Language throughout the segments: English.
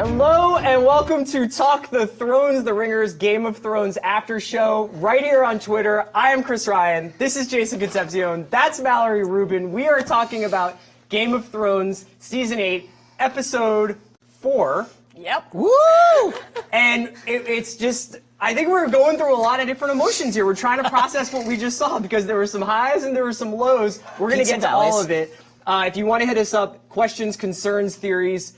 Hello and welcome to Talk the Thrones, the Ringers Game of Thrones after show, right here on Twitter. I am Chris Ryan. This is Jason Concepcion. That's Mallory Rubin. We are talking about Game of Thrones Season 8, Episode 4. Yep. Woo! And it's just, I think we're going through a lot of different emotions here. We're trying to process what we just saw because there were some highs and there were some lows. We're going to get to all of it. If you want to hit us up, questions, concerns, theories,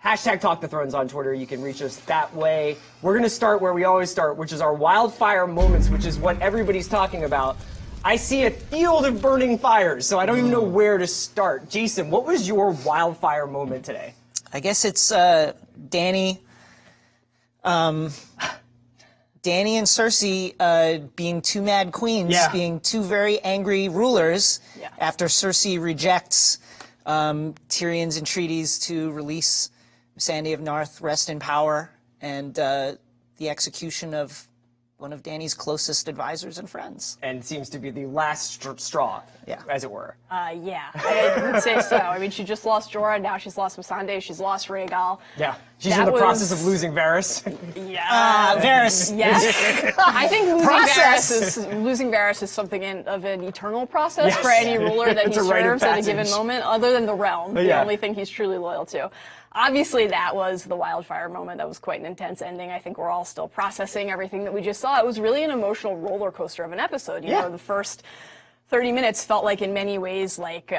hashtag Talk the Thrones on Twitter. You can reach us that way. We're going to start where we always start, which is our wildfire moments, which is what everybody's talking about. I see a field of burning fires, so I don't even know where to start. Jason, what was your wildfire moment today? I guess it's Dany and Cersei being two mad queens, being two very angry rulers after Cersei rejects Tyrion's entreaties to release Missandei of North, rest in power, and the execution of one of Dany's closest advisors and friends. And seems to be the last straw, as it were. Yeah, I would say so. I mean, she just lost Jorah, now she's lost Missandei, she's lost Rhaegal. Yeah, she's in the process of losing Varys. Varys. Yes. I think losing Varys is something of an eternal process for any ruler that he serves at a given moment, other than the realm, the only thing he's truly loyal to. Obviously, that was the wildfire moment. That was quite an intense ending. I think we're all still processing everything that we just saw. It was really an emotional roller coaster of an episode. You know, the first 30 minutes felt like, in many ways, like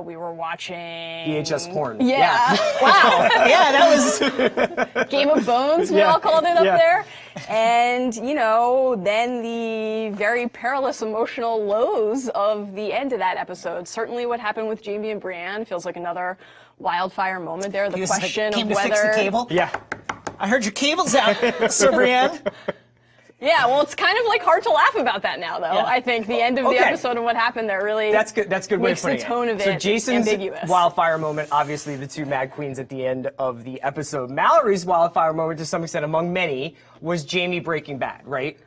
we were watching VHS porn. Yeah. Wow. Yeah, that was Game of Bones, we all called it up there. And, you know, then the very perilous emotional lows of the end of that episode. Certainly what happened with Jaime and Brienne feels like another wildfire moment there. The question of whether... fix the cable? Yeah. I heard your cable's out, Sir Brienne. Yeah, well, it's kind of like hard to laugh about that now, though. I think the end of the episode and what happened there really that's good way of putting makes the tone of So it Jason's ambiguous. wildfire moment, obviously the two mad queens at the end of the episode. Mallory's wildfire moment, to some extent, among many, was Jaime breaking bad, right?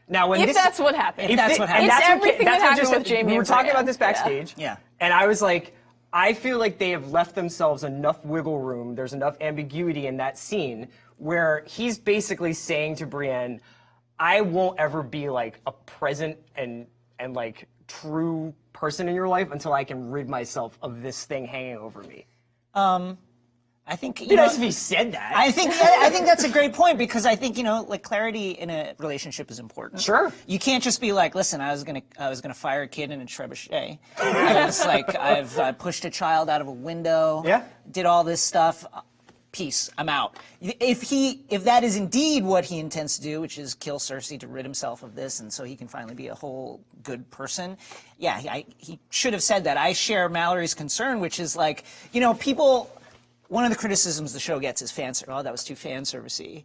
Now, when that's what happened. That's what happened. It's everything that happened with Jaime. We were talking about this backstage, and I was like, I feel like they have left themselves enough wiggle room. There's enough ambiguity in that scene where he's basically saying to Brienne, I won't ever be like a present and like true person in your life until I can rid myself of this thing hanging over me. I think It'd be nice if he said that. I think that's a great point, because I think, you know, like, clarity in a relationship is important. Sure. You can't just be like, listen, I was gonna fire a kid in a trebuchet. I was like, I've pushed a child out of a window. Yeah. Did all this stuff. Peace. I'm out. If that is indeed what he intends to do, which is kill Cersei to rid himself of this, and so he can finally be a whole good person, he should have said that. I share Mallory's concern, which is like, you know, people. One of the criticisms the show gets is fan service. Oh, that was too fan servicey.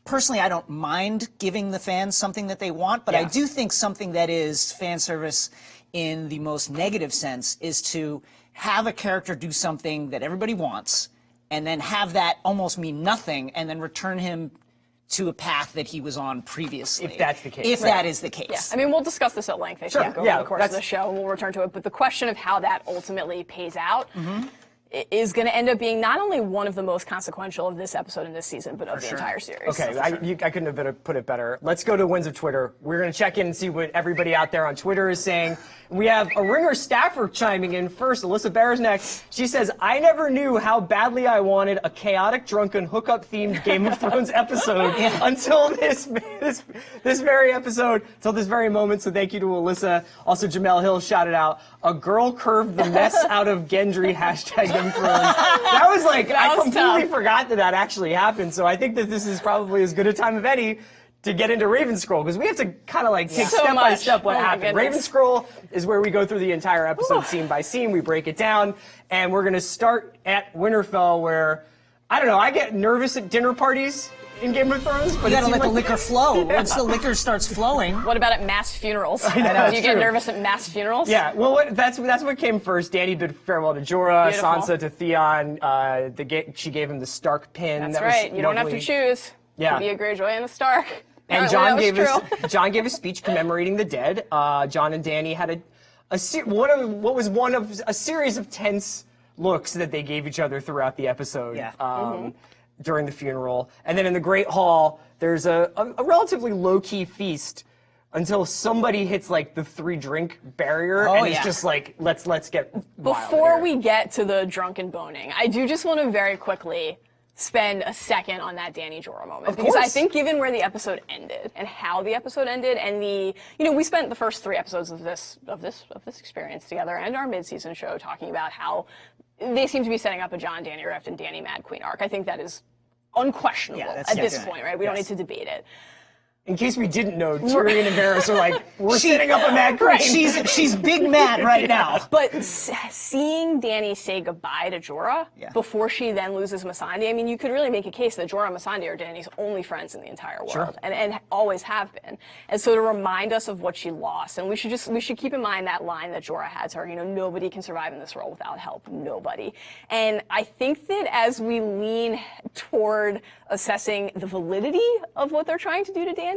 Personally, I don't mind giving the fans something that they want, but I do think something that is fan service in the most negative sense is to have a character do something that everybody wants, and then have that almost mean nothing, and then return him to a path that he was on previously. If that's the case. If that is the case. Yeah, I mean, we'll discuss this at length, I think, over the course of the show, and we'll return to it. But the question of how that ultimately pays out is going to end up being not only one of the most consequential of this episode and this season, but of the entire series. Okay, I couldn't have put it better. Let's go to Winds of Twitter. We're going to check in and see what everybody out there on Twitter is saying. We have a Ringer staffer chiming in first, Alyssa Bearsneck. She says, I never knew how badly I wanted a chaotic, drunken, hookup-themed Game of Thrones episode until this very episode, until this very moment. So thank you to Alyssa. Also, Jamel Hill shouted out, a girl curved the mess out of Gendry, hashtag Game of Thrones. That was like, I completely forgot that actually happened. So I think that this is probably as good a time of any to get into Ravenscroll, because we have to kind of like take step by step what happened. Ravenscroll is where we go through the entire episode scene by scene. We break it down, and we're going to start at Winterfell, where, I don't know, I get nervous at dinner parties in Game of Thrones, but you gotta let the liquor flow. Once the liquor starts flowing. What about at mass funerals? I know, Do you get nervous at mass funerals? Yeah, well, that's what came first. Dany bid farewell to Jorah, Sansa to Theon. She gave him the Stark pin. That's right. You don't have to choose. Yeah. To be a Greyjoy and a Stark. And John gave a speech commemorating the dead. John and Dany had a series of tense looks that they gave each other throughout the episode. Yeah. During the funeral. And then in the Great Hall, there's a relatively low-key feast until somebody hits like the 3-drink barrier, and it's just like, let's get wild Before here. we get to the drunken boning, I do just want to very quickly spend a second on that Dany Jorah moment. Because I think given where the episode ended and how the episode ended and we spent the first 3 episodes of this experience together and our mid-season show talking about how they seem to be setting up a Jon Dany rift and Dany Mad Queen arc. I think that is unquestionable at this point, right? We don't need to debate it. In case we didn't know, Tyrion and Varys are like, we're setting up a Mad Queen. She's big mad right now. But seeing Dany say goodbye to Jorah before she then loses Missandei, I mean, you could really make a case that Jorah and Missandei are Dany's only friends in the entire world, and always have been. And so to remind us of what she lost, and we should keep in mind that line that Jorah had to her, nobody can survive in this world without help, nobody. And I think that as we lean toward assessing the validity of what they're trying to do to Dany,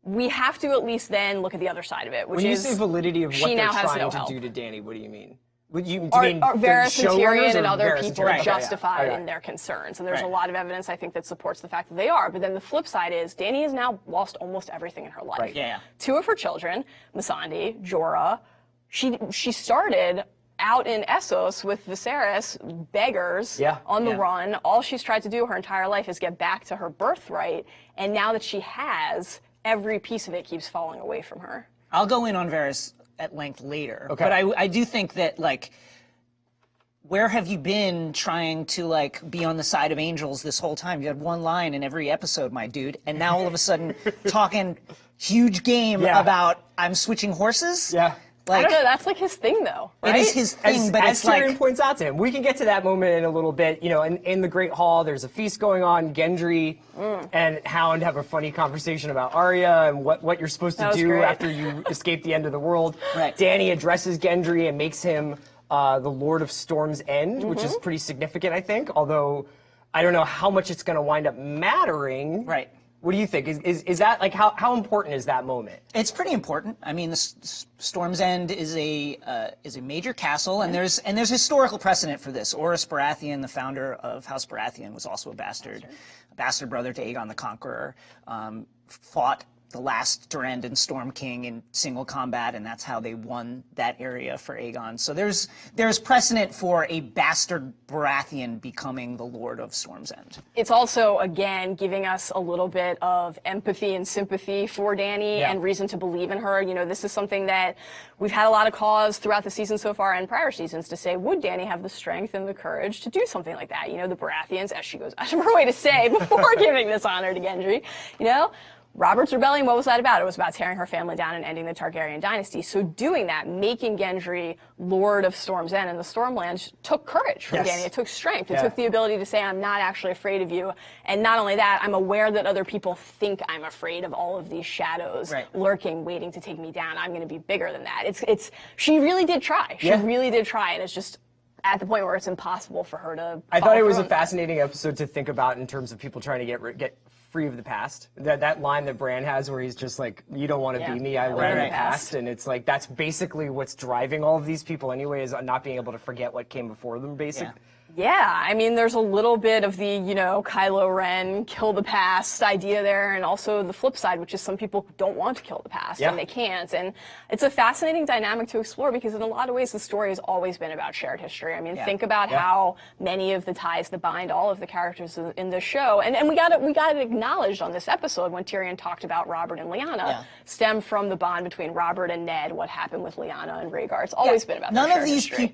we have to at least then look at the other side of it, which is when you say validity of what they're trying to do to Dany, what do you mean? Are Varys and Tyrion and other people justified in their concerns? And there's a lot of evidence, I think, that supports the fact that they are. But then the flip side is Dany has now lost almost everything in her life. 2 of her children, Missandei, Jorah, she started out in Essos with Viserys, beggars, on the run. All she's tried to do her entire life is get back to her birthright, and now that she has, every piece of it keeps falling away from her. I'll go in on Varys at length later, but I do think that, like, where have you been trying to, like, be on the side of angels this whole time? You had 1 line in every episode, my dude, and now all of a sudden talking huge game about I'm switching horses? Like, I don't know, that's like his thing, though, right? It is his thing, but it's like... As Tyrion points out to him. We can get to that moment in a little bit. In the Great Hall, there's a feast going on. Gendry and Hound have a funny conversation about Arya and what you're supposed to do after you escape the end of the world. Dany addresses Gendry and makes him the Lord of Storm's End, which is pretty significant, I think, although I don't know how much it's going to wind up mattering. What do you think? Is that, like, how important is that moment? It's pretty important. I mean, the Storm's End is a major castle, and there's historical precedent for this. Orys Baratheon, the founder of House Baratheon, was also a bastard brother to Aegon the Conqueror. Fought the last Durrandon Storm King in single combat, and that's how they won that area for Aegon. So there's precedent for a bastard Baratheon becoming the Lord of Storm's End. It's also, again, giving us a little bit of empathy and sympathy for Dany and reason to believe in her. This is something that we've had a lot of cause throughout the season so far and prior seasons to say, would Dany have the strength and the courage to do something like that? The Baratheons, as she goes out of her way to say before giving this honor to Gendry, Robert's Rebellion, what was that about? It was about tearing her family down and ending the Targaryen dynasty. So doing that, making Gendry Lord of Storm's End and the Stormlands, took courage from Dany. It took strength. It took the ability to say, I'm not actually afraid of you. And not only that, I'm aware that other people think I'm afraid of all of these shadows lurking, waiting to take me down. I'm going to be bigger than that. She really did try. She really did try. And it's just at the point where it's impossible for her to I thought it was a fascinating episode to think about in terms of people trying to get free of the past. That line that Bran has where he's just like, you don't want to be me, I live in the past. And it's like, that's basically what's driving all of these people anyway, is not being able to forget what came before them, basically. Yeah, I mean, there's a little bit of the, Kylo Ren, kill the past idea there, and also the flip side, which is some people don't want to kill the past, and they can't. And it's a fascinating dynamic to explore because in a lot of ways the story has always been about shared history. I mean, think about how many of the ties that bind all of the characters in the show, and we got it acknowledged on this episode when Tyrion talked about Robert and Lyanna, stem from the bond between Robert and Ned, what happened with Lyanna and Rhaegar. It's always been about None of these history.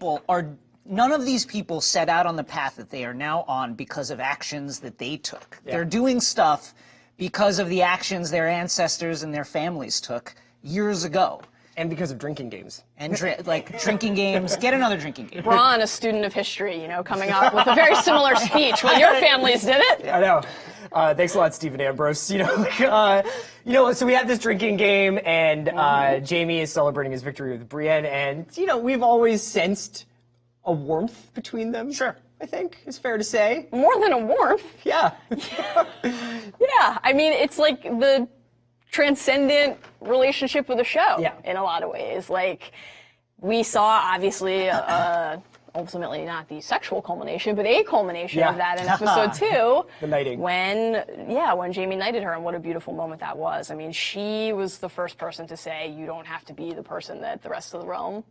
None of these people set out on the path that they are now on because of actions that they took. They're doing stuff because of the actions their ancestors and their families took years ago. And because of drinking games. And drinking games. Get another drinking game. Bronn, a student of history, coming up with a very similar speech when your families did it. I know. Thanks a lot, Stephen Ambrose. So we have this drinking game, and Jaime is celebrating his victory with Brienne, and we've always sensed a warmth between them. Sure. I think is fair to say. More than a warmth. Yeah. I mean, it's like the transcendent relationship with the show in a lot of ways. Like, we saw, obviously, a ultimately not the sexual culmination, but a culmination of that in episode 2. The knighting. When Jaime knighted her, and what a beautiful moment that was. I mean, she was the first person to say, you don't have to be the person that the rest of the realm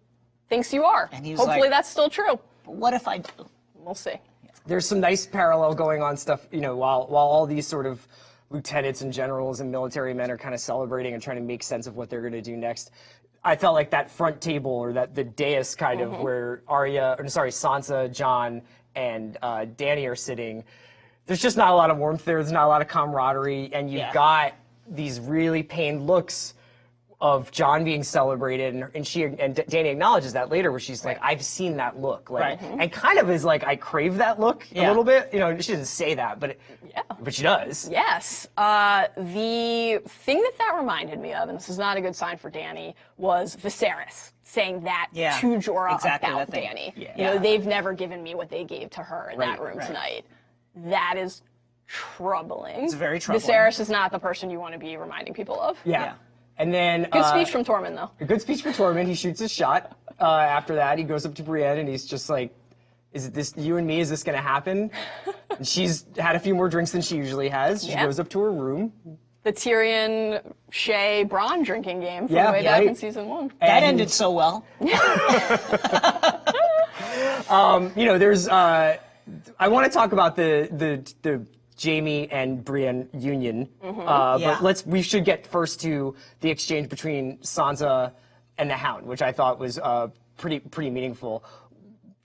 thinks you are. And he was hopefully like, that's still true. But what if I do? We'll see. There's some nice parallel going on stuff, you know, while all these sort of lieutenants and generals and military men are kind of celebrating and trying to make sense of what they're going to do next. I felt like that front table, or the dais kind of where Sansa, Jon, and Dany are sitting, there's just not a lot of warmth there. There's not a lot of camaraderie, and you've got these really pained looks of Jon being celebrated, and Dany acknowledges that later, where she's like, "I've seen that look," like, and kind of is like, "I crave that look a little bit." You know, she doesn't say that, but but she does. Yes. The thing that reminded me of, and this is not a good sign for Dany, was Viserys saying that to Jorah about Dany. You know, they've never given me what they gave to her in that room tonight. That is troubling. It's very troubling. Viserys is not the person you want to be reminding people of. Yeah. And then good speech from Tormund, though. A good speech from Tormund. He shoots his shot. After that, he goes up to Brienne and he's just like, "Is it this you and me? Is this going to happen?" And she's had a few more drinks than she usually has. She goes up to her room. The Tyrion, Shay, Bronn drinking game from way back in season 1. That ended so well. You know, there's. I want to talk about the Jaime and Brienne union, but we should get first to the exchange between Sansa and the Hound, which I thought was pretty meaningful.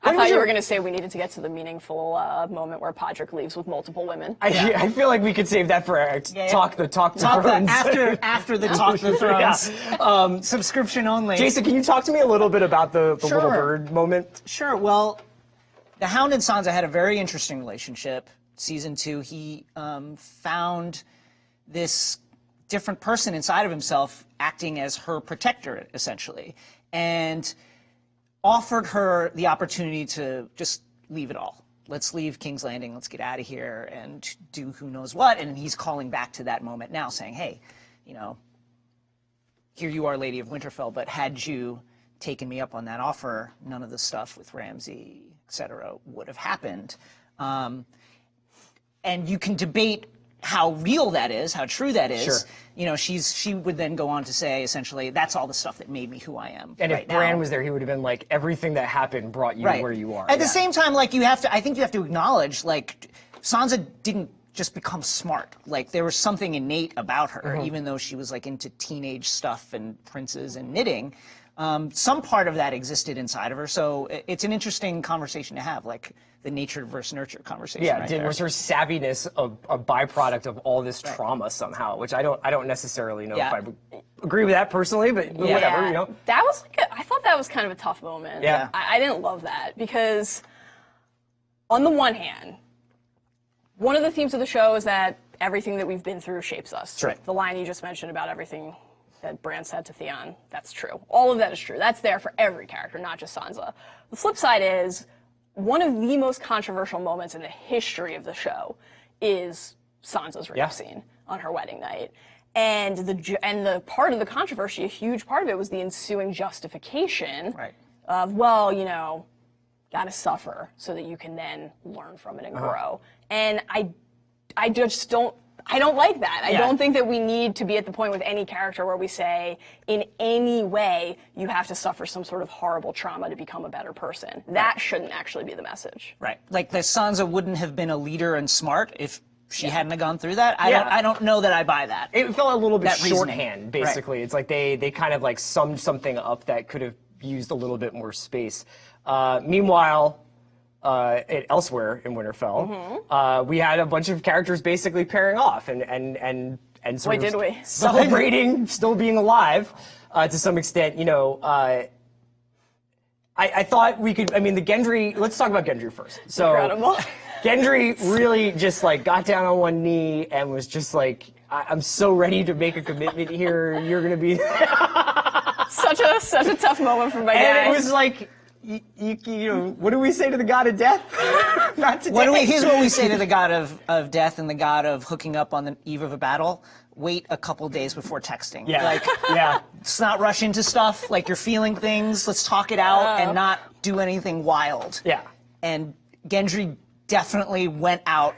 I thought you were going to say we needed to get to the meaningful moment where Podrick leaves with multiple women. I feel like we could save that for Talk the Thrones. After the Talk the Thrones subscription only. Jason, can you talk to me a little bit about the little bird moment? Sure. Well, the Hound and Sansa had a very interesting relationship. Season 2, he found this different person inside of himself acting as her protector, essentially, and offered her the opportunity to just leave it all. Let's leave King's Landing, let's get out of here and do who knows what. And he's calling back to that moment now, saying, hey, you know, here you are, Lady of Winterfell, but had you taken me up on that offer, none of the stuff with Ramsay, etc., would have happened. And you can debate how real that is, how true that is. Sure. You know, she would then go on to say, essentially, that's all the stuff that made me who I am. And if Bran was there, he would have been like, everything that happened brought you where you are. At the same time, like, I think you have to acknowledge, like, Sansa didn't just become smart. Like, there was something innate about her, even though she was, like, into teenage stuff and princes and knitting. Some part of that existed inside of her, so it's an interesting conversation to have, like the nature versus nurture conversation. Yeah, was her savviness a byproduct of all this trauma somehow? Which I don't necessarily know if I agree with that personally, but whatever, you know. That was I thought that was kind of a tough moment. Yeah, I didn't love that because, on the one hand, one of the themes of the show is that everything that we've been through shapes us. Right. The line you just mentioned about everything that Bran said to Theon, that's true. All of that is true. That's there for every character, not just Sansa. The flip side is, one of the most controversial moments in the history of the show is Sansa's rape scene on her wedding night. And the part of the controversy, a huge part of it, was the ensuing justification of, well, you know, gotta suffer so that you can then learn from it and grow. And I just don't like that. I don't think that we need to be at the point with any character where we say, in any way, you have to suffer some sort of horrible trauma to become a better person. That shouldn't actually be the message. Right. Like, the Sansa wouldn't have been a leader and smart if she hadn't have gone through that. I don't know that I buy that. It felt a little bit shorthand, basically. It's like they kind of like summed something up that could have used a little bit more space. Meanwhile, elsewhere in Winterfell, we had a bunch of characters basically pairing off and sort of celebrating still being alive to some extent. You know, I thought we could. I mean, the Gendry. Let's talk about Gendry first. So, incredible. Gendry really just like got down on one knee and was just like, "I'm so ready to make a commitment here. You're gonna be." such a tough moment for my guy. And it was like. You know, what do we say to the god of death? Not today. Here's what we say to the god of death and the god of hooking up on the eve of a battle. wait a couple days before texting. Yeah. Like, yeah. let's not rush into stuff. Like, you're feeling things. Let's talk it out and not do anything wild. Yeah. And Gendry definitely went out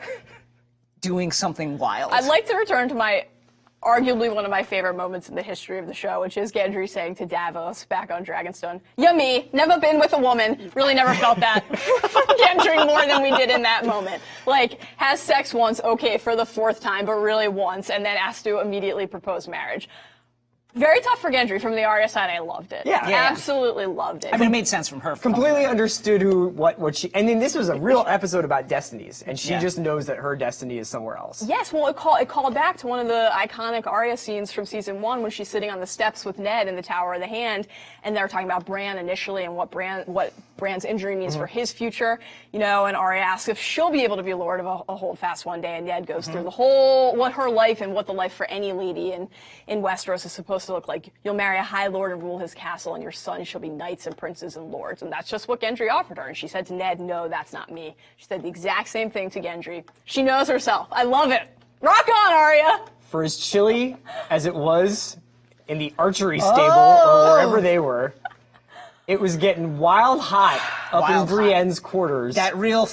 doing something wild. I'd like to return to arguably one of my favorite moments in the history of the show, which is Gendry saying to Davos back on Dragonstone, "Yummy, never been with a woman." Really never felt that from Gendry more than we did in that moment. Like, has sex once, okay, for the 4th time, but really once, and then has to immediately propose marriage. Very tough for Gendry. From the Arya side, I loved it. Yeah. Absolutely loved it. I mean, it made sense from her. Completely understood what she. And then this was a real episode about destinies, and she just knows that her destiny is somewhere else. Yes, well, it called back to one of the iconic Arya scenes from season 1 when she's sitting on the steps with Ned in the Tower of the Hand, and they're talking about Bran initially and what Bran's injury means for his future, you know, and Arya asks if she'll be able to be Lord of a Holdfast one day, and Ned goes through the whole, what her life and what the life for any lady in Westeros is supposed to look like. You'll marry a High Lord and rule his castle, and your sons shall be knights and princes and lords. And that's just what Gendry offered her. And she said to Ned, "No, that's not me." She said the exact same thing to Gendry. She knows herself. I love it. Rock on, Arya! For as chilly as it was in the archery stable or wherever they were, it was getting wild hot up in Brienne's quarters. That real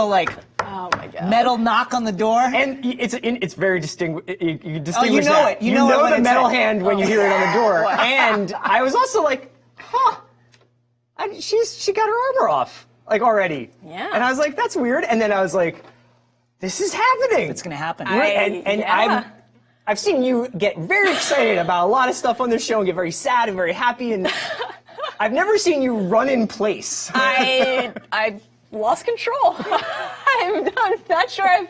like, Oh my God. metal knock on the door. And it's very distinguished. You can distinguish you know that. it. You know it when the it's metal like- hand when you hear it on the door. And I was also like, huh. She got her armor off, like, already. Yeah. And I was like, that's weird. And then I was like, this is happening. It's gonna happen. I've seen you get very excited about a lot of stuff on this show and get very sad and very happy, and I've never seen you run in place. I lost control. I'm not sure I've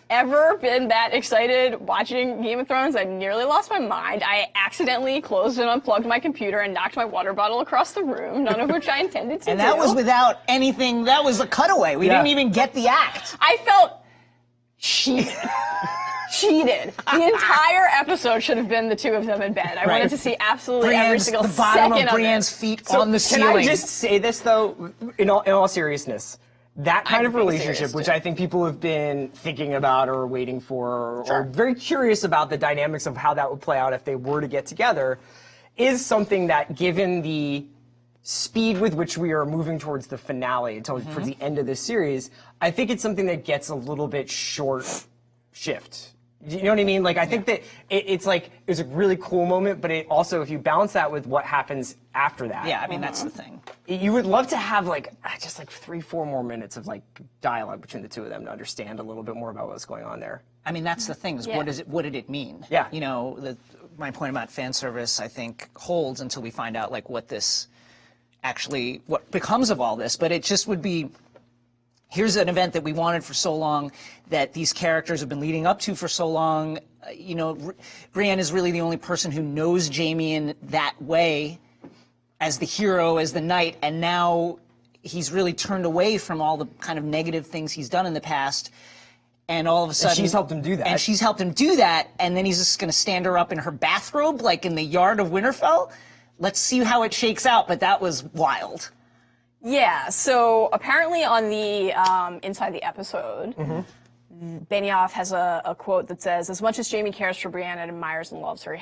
ever been that excited watching Game of Thrones. I nearly lost my mind. I accidentally closed and unplugged my computer and knocked my water bottle across the room, none of which I intended to And that was without anything. That was a cutaway. We didn't even get the act. I felt cheated. Cheated. The entire episode should have been the two of them in bed. I wanted to see absolutely every single the bottom second of of Brienne's it. feet So on the ceiling. Can I just say this, though, in all seriousness? That kind of being relationship, serious, which too. I think people have been thinking about or waiting for, or very curious about the dynamics of how that would play out if they were to get together, is something that, given the speed with which we are moving towards the finale, towards the end of this series, I think it's something that gets a little bit short shift. You know what I mean? Like, I think that it's like, it was a really cool moment, but it also, if you balance that with what happens after that. Yeah, I mean, that's the thing. You would love to have, like, just like 3-4 more minutes of, like, dialogue between the two of them to understand a little bit more about what's going on there. I mean, that's the thing, is what did it mean? Yeah. You know, my point about fan service, I think, holds until we find out, like, what becomes of all this. But it just would be, here's an event that we wanted for so long, that these characters have been leading up to for so long. You know, Brienne is really the only person who knows Jaime in that way, as the hero, as the knight, and now he's really turned away from all the kind of negative things he's done in the past. And all of a sudden, she's helped him do that. And she's helped him do that, and then he's just going to stand her up in her bathrobe, like in the yard of Winterfell. Let's see how it shakes out, but that was wild. Yeah, so apparently on the inside the episode, Benioff has a quote that says, "As much as Jaime cares for Brienne and admires and loves her, he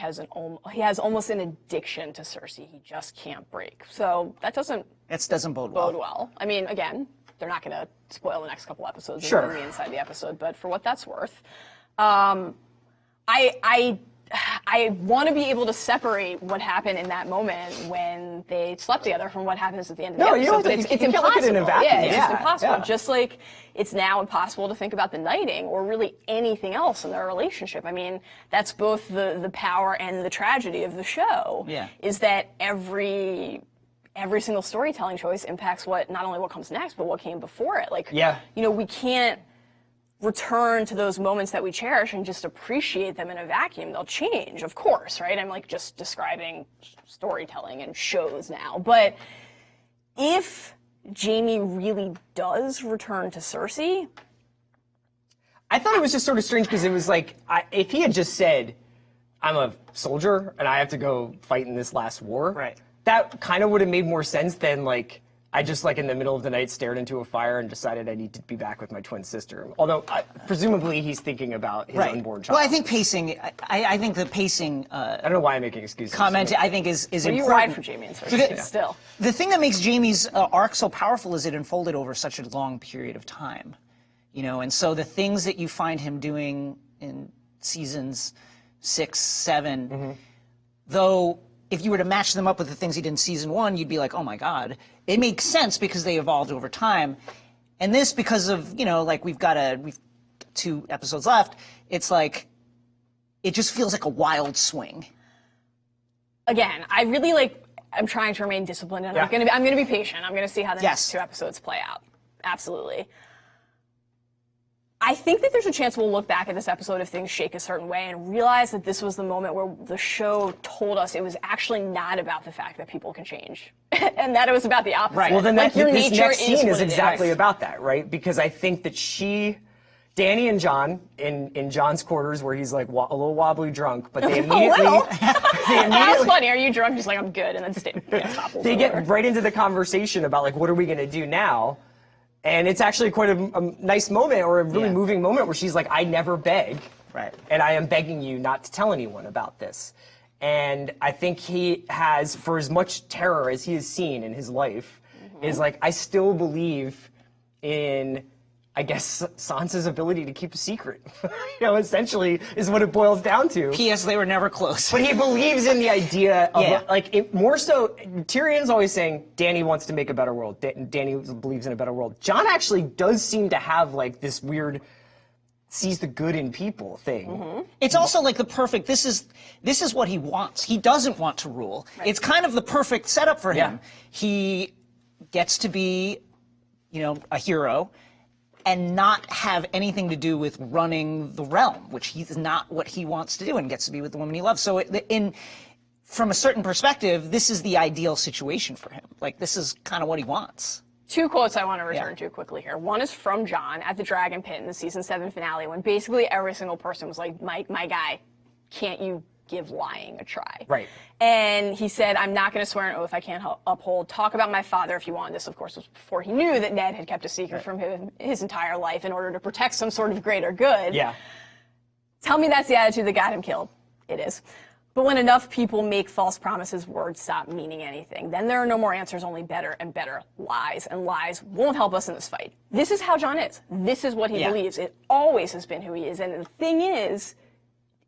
has almost an addiction to Cersei. He just can't break." So that doesn't bode well. I mean, again, they're not going to spoil the next couple episodes Sure. of the inside the episode, but for what that's worth, I want to be able to separate what happened in that moment when they slept together from what happens at the end of the episode. you don't But think- it's you can't look at it in a impossible. vacuum. Yeah, it's just impossible. Yeah. Just like it's now impossible to think about the knighting or really anything else in their relationship. I mean, that's both the power and the tragedy of the show. Yeah. Is that every single storytelling choice impacts not only what comes next, but what came before it. Like, Yeah. you know, we can't return to those moments that we cherish and just appreciate them in a vacuum. They'll change, of course, right? I'm like just describing storytelling and shows now. But if Jaime really does return to Cersei, I thought it was just sort of strange because it was like, if he had just said, "I'm a soldier and I have to go fight in this last war," Right. that kind of would have made more sense than, like, I just, like, in the middle of the night stared into a fire and decided I need to be back with my twin sister. Although, presumably, he's thinking about his unborn child. Well, I think pacing, I think the pacing... I don't know why I'm making excuses. Comment, I think, is important. You ride for Jaime and Cersei, still. The thing that makes Jaime's arc so powerful is it unfolded over such a long period of time. You know, and so the things that you find him doing in seasons 6, 7, though if you were to match them up with the things he did in season 1, you'd be like, oh my God. It makes sense because they evolved over time. And this, because of, you know, like we've 2 episodes left, it's like, it just feels like a wild swing. Again, I really I'm trying to remain disciplined, and I'm gonna be patient. I'm gonna see how the next 2 episodes play out. Absolutely. I think that there's a chance we'll look back at this episode if things shake a certain way and realize that this was the moment where the show told us it was actually not about the fact that people can change, and that it was about the opposite. Right. Well, then like this nature next scene is what exactly about that, right? Because I think that Dany and Jon, in Jon's quarters where he's like a little wobbly drunk, but they immediately... That's funny. Are you drunk? Just like, I'm good, and then they get right into the conversation about, like, what are we going to do now? And it's actually quite a nice moment, or a really moving moment, where she's like, I never beg. Right. And I am begging you not to tell anyone about this. And I think he has, for as much terror as he has seen in his life, is like, I still believe in, I guess, Sansa's ability to keep a secret. You know, essentially, is what it boils down to. P.S. They were never close. But he believes in the idea of, more so, Tyrion's always saying, Dany wants to make a better world. Dany believes in a better world. Jon actually does seem to have, like, this weird sees the good in people thing. It's also like the perfect, this is what he wants. He doesn't want to rule. Right. It's kind of the perfect setup for him. He gets to be, you know, a hero, and not have anything to do with running the realm, which is not what he wants to do, and gets to be with the woman he loves. So from a certain perspective, this is the ideal situation for him. Like, this is kind of what he wants. 2 quotes I want to return to quickly here. One is from Jon at the Dragon Pit in the season 7 finale, when basically every single person was like, my guy, can't you give lying a try? Right. And he said, I'm not going to swear an oath I can't uphold. Talk about my father if you want. This, of course, was before he knew that Ned had kept a secret from him his entire life in order to protect some sort of greater good. Yeah. Tell me that's the attitude that got him killed. It is. But when enough people make false promises, words stop meaning anything. Then there are no more answers, only better and better lies. And lies won't help us in this fight. This is how Jon is. This is what he believes. It always has been who he is. And the thing is,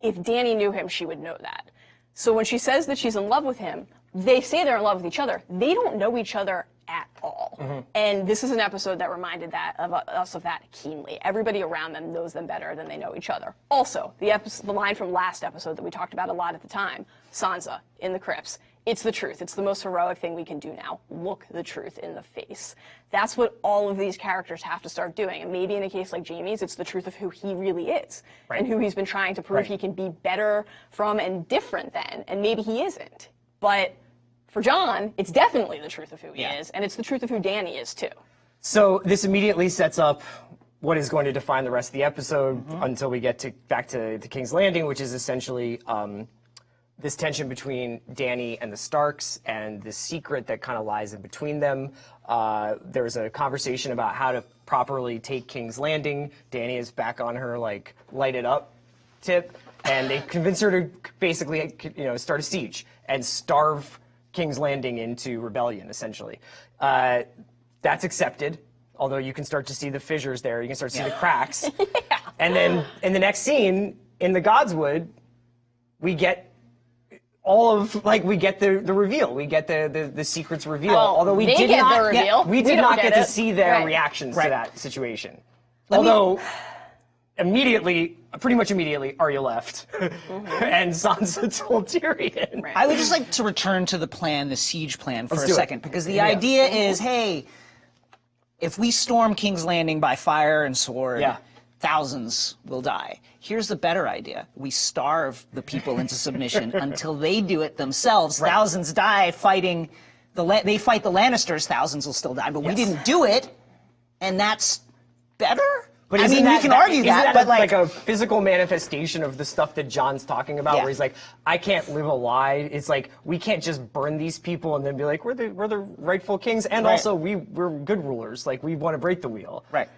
if Dany knew him, she would know that. So when she says that she's in love with him, they say they're in love with each other. They don't know each other at all. And this is an episode that reminded us of that keenly. Everybody around them knows them better than they know each other. Also, the line from last episode that we talked about a lot at the time, Sansa in the crypts. It's the truth. It's the most heroic thing we can do now. Look the truth in the face. That's what all of these characters have to start doing. And maybe in a case like Jaime's, it's the truth of who he really is. And who he's been trying to prove he can be better from and different than. And maybe he isn't. But for Jon, it's definitely the truth of who he is. And it's the truth of who Dany is, too. So this immediately sets up what is going to define the rest of the episode until we get back to King's Landing, which is essentially this tension between Dany and the Starks and the secret that kind of lies in between them. There's a conversation about how to properly take King's Landing. Dany is back on her, like, light it up tip, and they convince her to basically, you know, start a siege and starve King's Landing into rebellion, essentially. That's accepted, although you can start to see the fissures there. You can start to see the cracks. And then in the next scene, in the Godswood, we get we get the reveal. We get the secrets reveal. Although we did not get to see their reactions to that situation. Although pretty much immediately, Arya left, and Sansa told Tyrion. I would just like to return to the siege plan for a second, because the idea is, hey, if we storm King's Landing by fire and sword, thousands will die. Here's the better idea. We starve the people into submission until they do it themselves. Thousands die fighting, they fight the Lannisters, thousands will still die, but we didn't do it, and that's better? But I mean, we can argue that, but like a physical manifestation of the stuff that Jon's talking about, where he's like, I can't live a lie. It's like, we can't just burn these people and then be like, we're the rightful kings, and also we're good rulers. Like, we want to break the wheel. Right.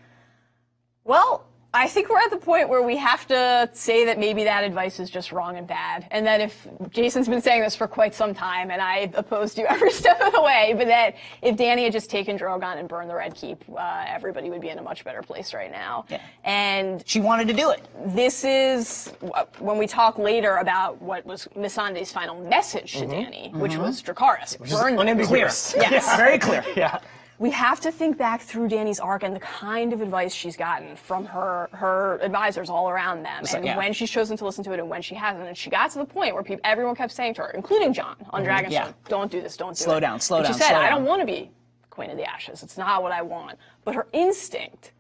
Well, I think we're at the point where we have to say that maybe that advice is just wrong and bad, and that if Jason's been saying this for quite some time, and I opposed you every step of the way, but that if Dany had just taken Drogon and burned the Red Keep, everybody would be in a much better place right now. Yeah. And she wanted to do it. This is when we talk later about what was Missandei's final message to Dany, which was Dracarys. Burn unambiguous. Yes, very clear. Yeah. We have to think back through Dany's arc and the kind of advice she's gotten from her advisors all around them, and when she's chosen to listen to it and when she hasn't. And she got to the point where everyone kept saying to her, including Jon on Dragonstone, don't do this, don't do it. Slow down, slow down, She said, slow I down. don't want to be Queen of the Ashes. It's not what I want. But her instinct,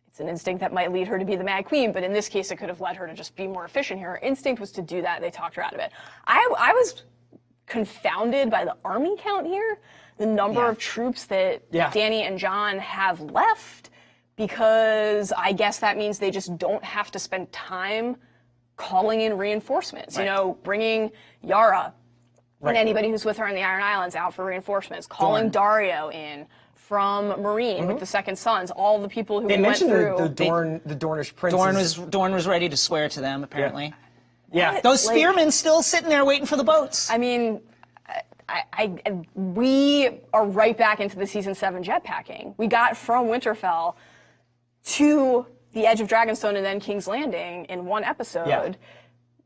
it's an instinct that might lead her to be the Mad Queen, but in this case it could have led her to just be more efficient here. Her instinct was to do that. They talked her out of it. I was confounded by the army count here. The number of troops that Dany and Jon have left, because I guess that means they just don't have to spend time calling in reinforcements. You know, bringing Yara and anybody who's with her in the Iron Islands out for reinforcements, calling Dario in from Marine with the Second Sons, all the people who went through. The Dornish princes. Dorne was ready to swear to them, apparently. Yeah. Those spearmen still sitting there waiting for the boats. I mean, we are right back into the season 7 jetpacking. We got from Winterfell to the edge of Dragonstone and then King's Landing in one episode,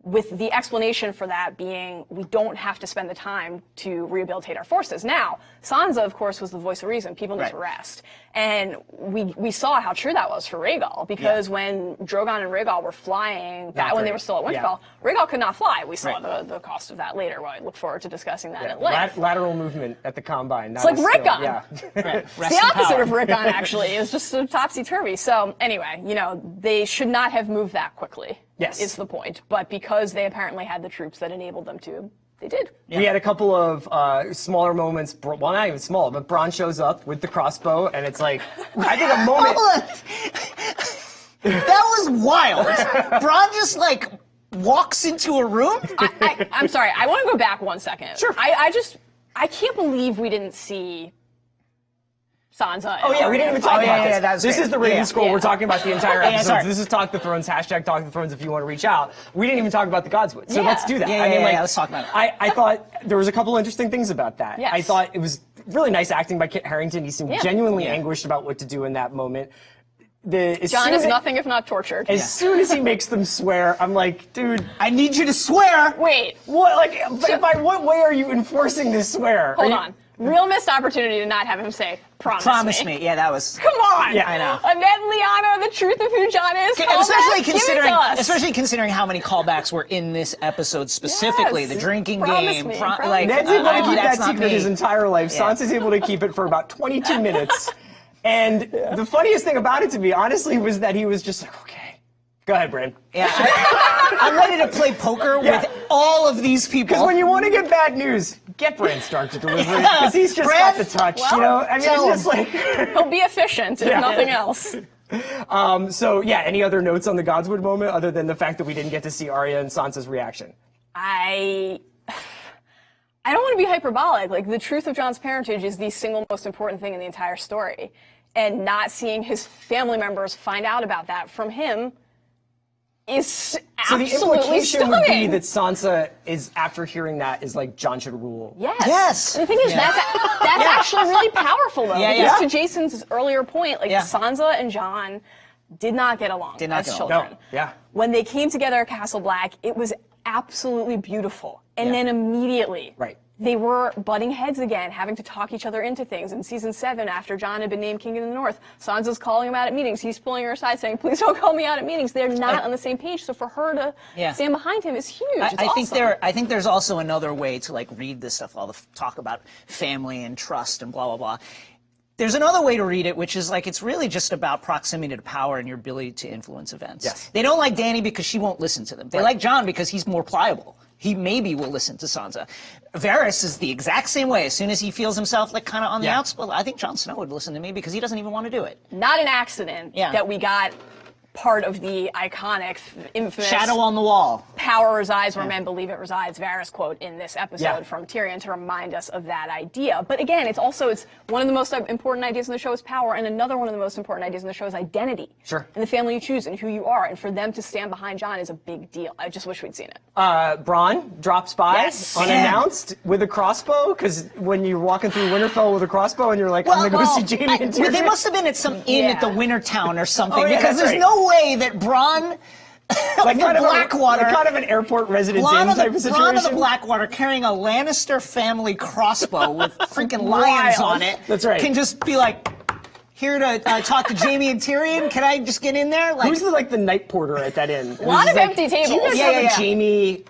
with the explanation for that being we don't have to spend the time to rehabilitate our forces. Now, Sansa, of course, was the voice of reason. People need to rest. And we saw how true that was for Rhaegal, because when Drogon and Rhaegal were flying, back when they were still at Winterfell, Rhaegal could not fly. We saw the cost of that later. Well, I look forward to discussing that at length. Lateral movement at the Combine. It's like Rickon. It's the opposite of Rickon, actually. It was just sort of topsy-turvy. So anyway, you know, they should not have moved that quickly. Yes. Is the point. But because they apparently had the troops that enabled them to, they did. We had a couple of smaller moments. Well, not even small, but Bronn shows up with the crossbow, and it's like, I think a moment. That was wild. Bronn just, like, walks into a room? I'm sorry. I want to go back 1 second. Sure. I can't believe we didn't see Sansa. Oh yeah, we didn't even talk about this. This is the Raven Scroll. We're talking about the entire episode. This is Talk the Thrones, #Talk the Thrones if you want to reach out. We didn't even talk about the Godswood, so let's do that. I mean, let's talk about it. I thought there was a couple interesting things about that. Yes. I thought it was really nice acting by Kit Harington. He seemed genuinely anguished about what to do in that moment. Jon is nothing if not tortured. As soon as he makes them swear, I'm like, dude, I need you to swear. Wait. What? Like, by what way are you enforcing this swear? Hold on. Real missed opportunity to not have him say, promise me. Yeah, that was. Come on. Yeah, I know. And then Lyanna, the truth of who Jon is. Especially considering how many callbacks were in this episode specifically. Yes. The drinking Promise game. me. Ned's able to keep that secret his entire life. Sansa's able to keep it for about 22 minutes. And the funniest thing about it, to me, honestly, was that he was just like, okay. Go ahead, Bran. Yeah, I'm ready to play poker with all of these people. Because when you want to get bad news, get Bran Stark to deliver it. Because he's just got the touch, you know? I mean, it's just like... He'll be efficient, if nothing else. So, yeah, any other notes on the Godswood moment, other than the fact that we didn't get to see Arya and Sansa's reaction? I don't want to be hyperbolic. Like, the truth of Jon's parentage is the single most important thing in the entire story. And not seeing his family members find out about that from him is absolutely So the implication stunning. would be that Sansa is, after hearing that, is like, Jon should rule. Yes. And the thing is, that's actually really powerful, though. Because to Jason's earlier point, like, Sansa and Jon did not get along as children. No. When they came together at Castle Black, it was absolutely beautiful. And then immediately, they were butting heads again, having to talk each other into things. In season 7, after Jon had been named King of the North, Sansa's calling him out at meetings. He's pulling her aside saying, please don't call me out at meetings. They're not on the same page. So for her to stand behind him is huge. It's awesome. I think there's also another way to, like, read this stuff, all the talk about family and trust and blah, blah, blah. There's another way to read it, which is like it's really just about proximity to power and your ability to influence events. They don't like Dany because she won't listen to them. They like Jon because he's more pliable. he maybe will listen to Sansa. Varys is the exact same way. As soon as he feels himself like kind of on the outs, well, I think Jon Snow would listen to me because he doesn't even want to do it. Not an accident that we got part of the iconic, infamous shadow on the wall. Power resides where men believe it resides. Varys quote in this episode from Tyrion to remind us of that idea. But again, it's one of the most important ideas in the show is power, and another one of the most important ideas in the show is identity. Sure. And the family you choose and who you are. And for them to stand behind Jon is a big deal. I just wish we'd seen it. Bronn drops by unannounced with a crossbow, because when you're walking through Winterfell with a crossbow and you're like, I'm gonna go see Jaime and Tyrion. They must have been at some inn at the Wintertown or something, because there's no way that Bronn, like the Blackwater, like kind of an airport residence inn type of situation. Bronn of the Blackwater carrying a Lannister family crossbow with freaking lions on it. That's right. Can just be like, here to talk to Jaime and Tyrion. Can I just get in there? Like, who's the night porter at that inn? A lot of empty tables. You guys have a Jaime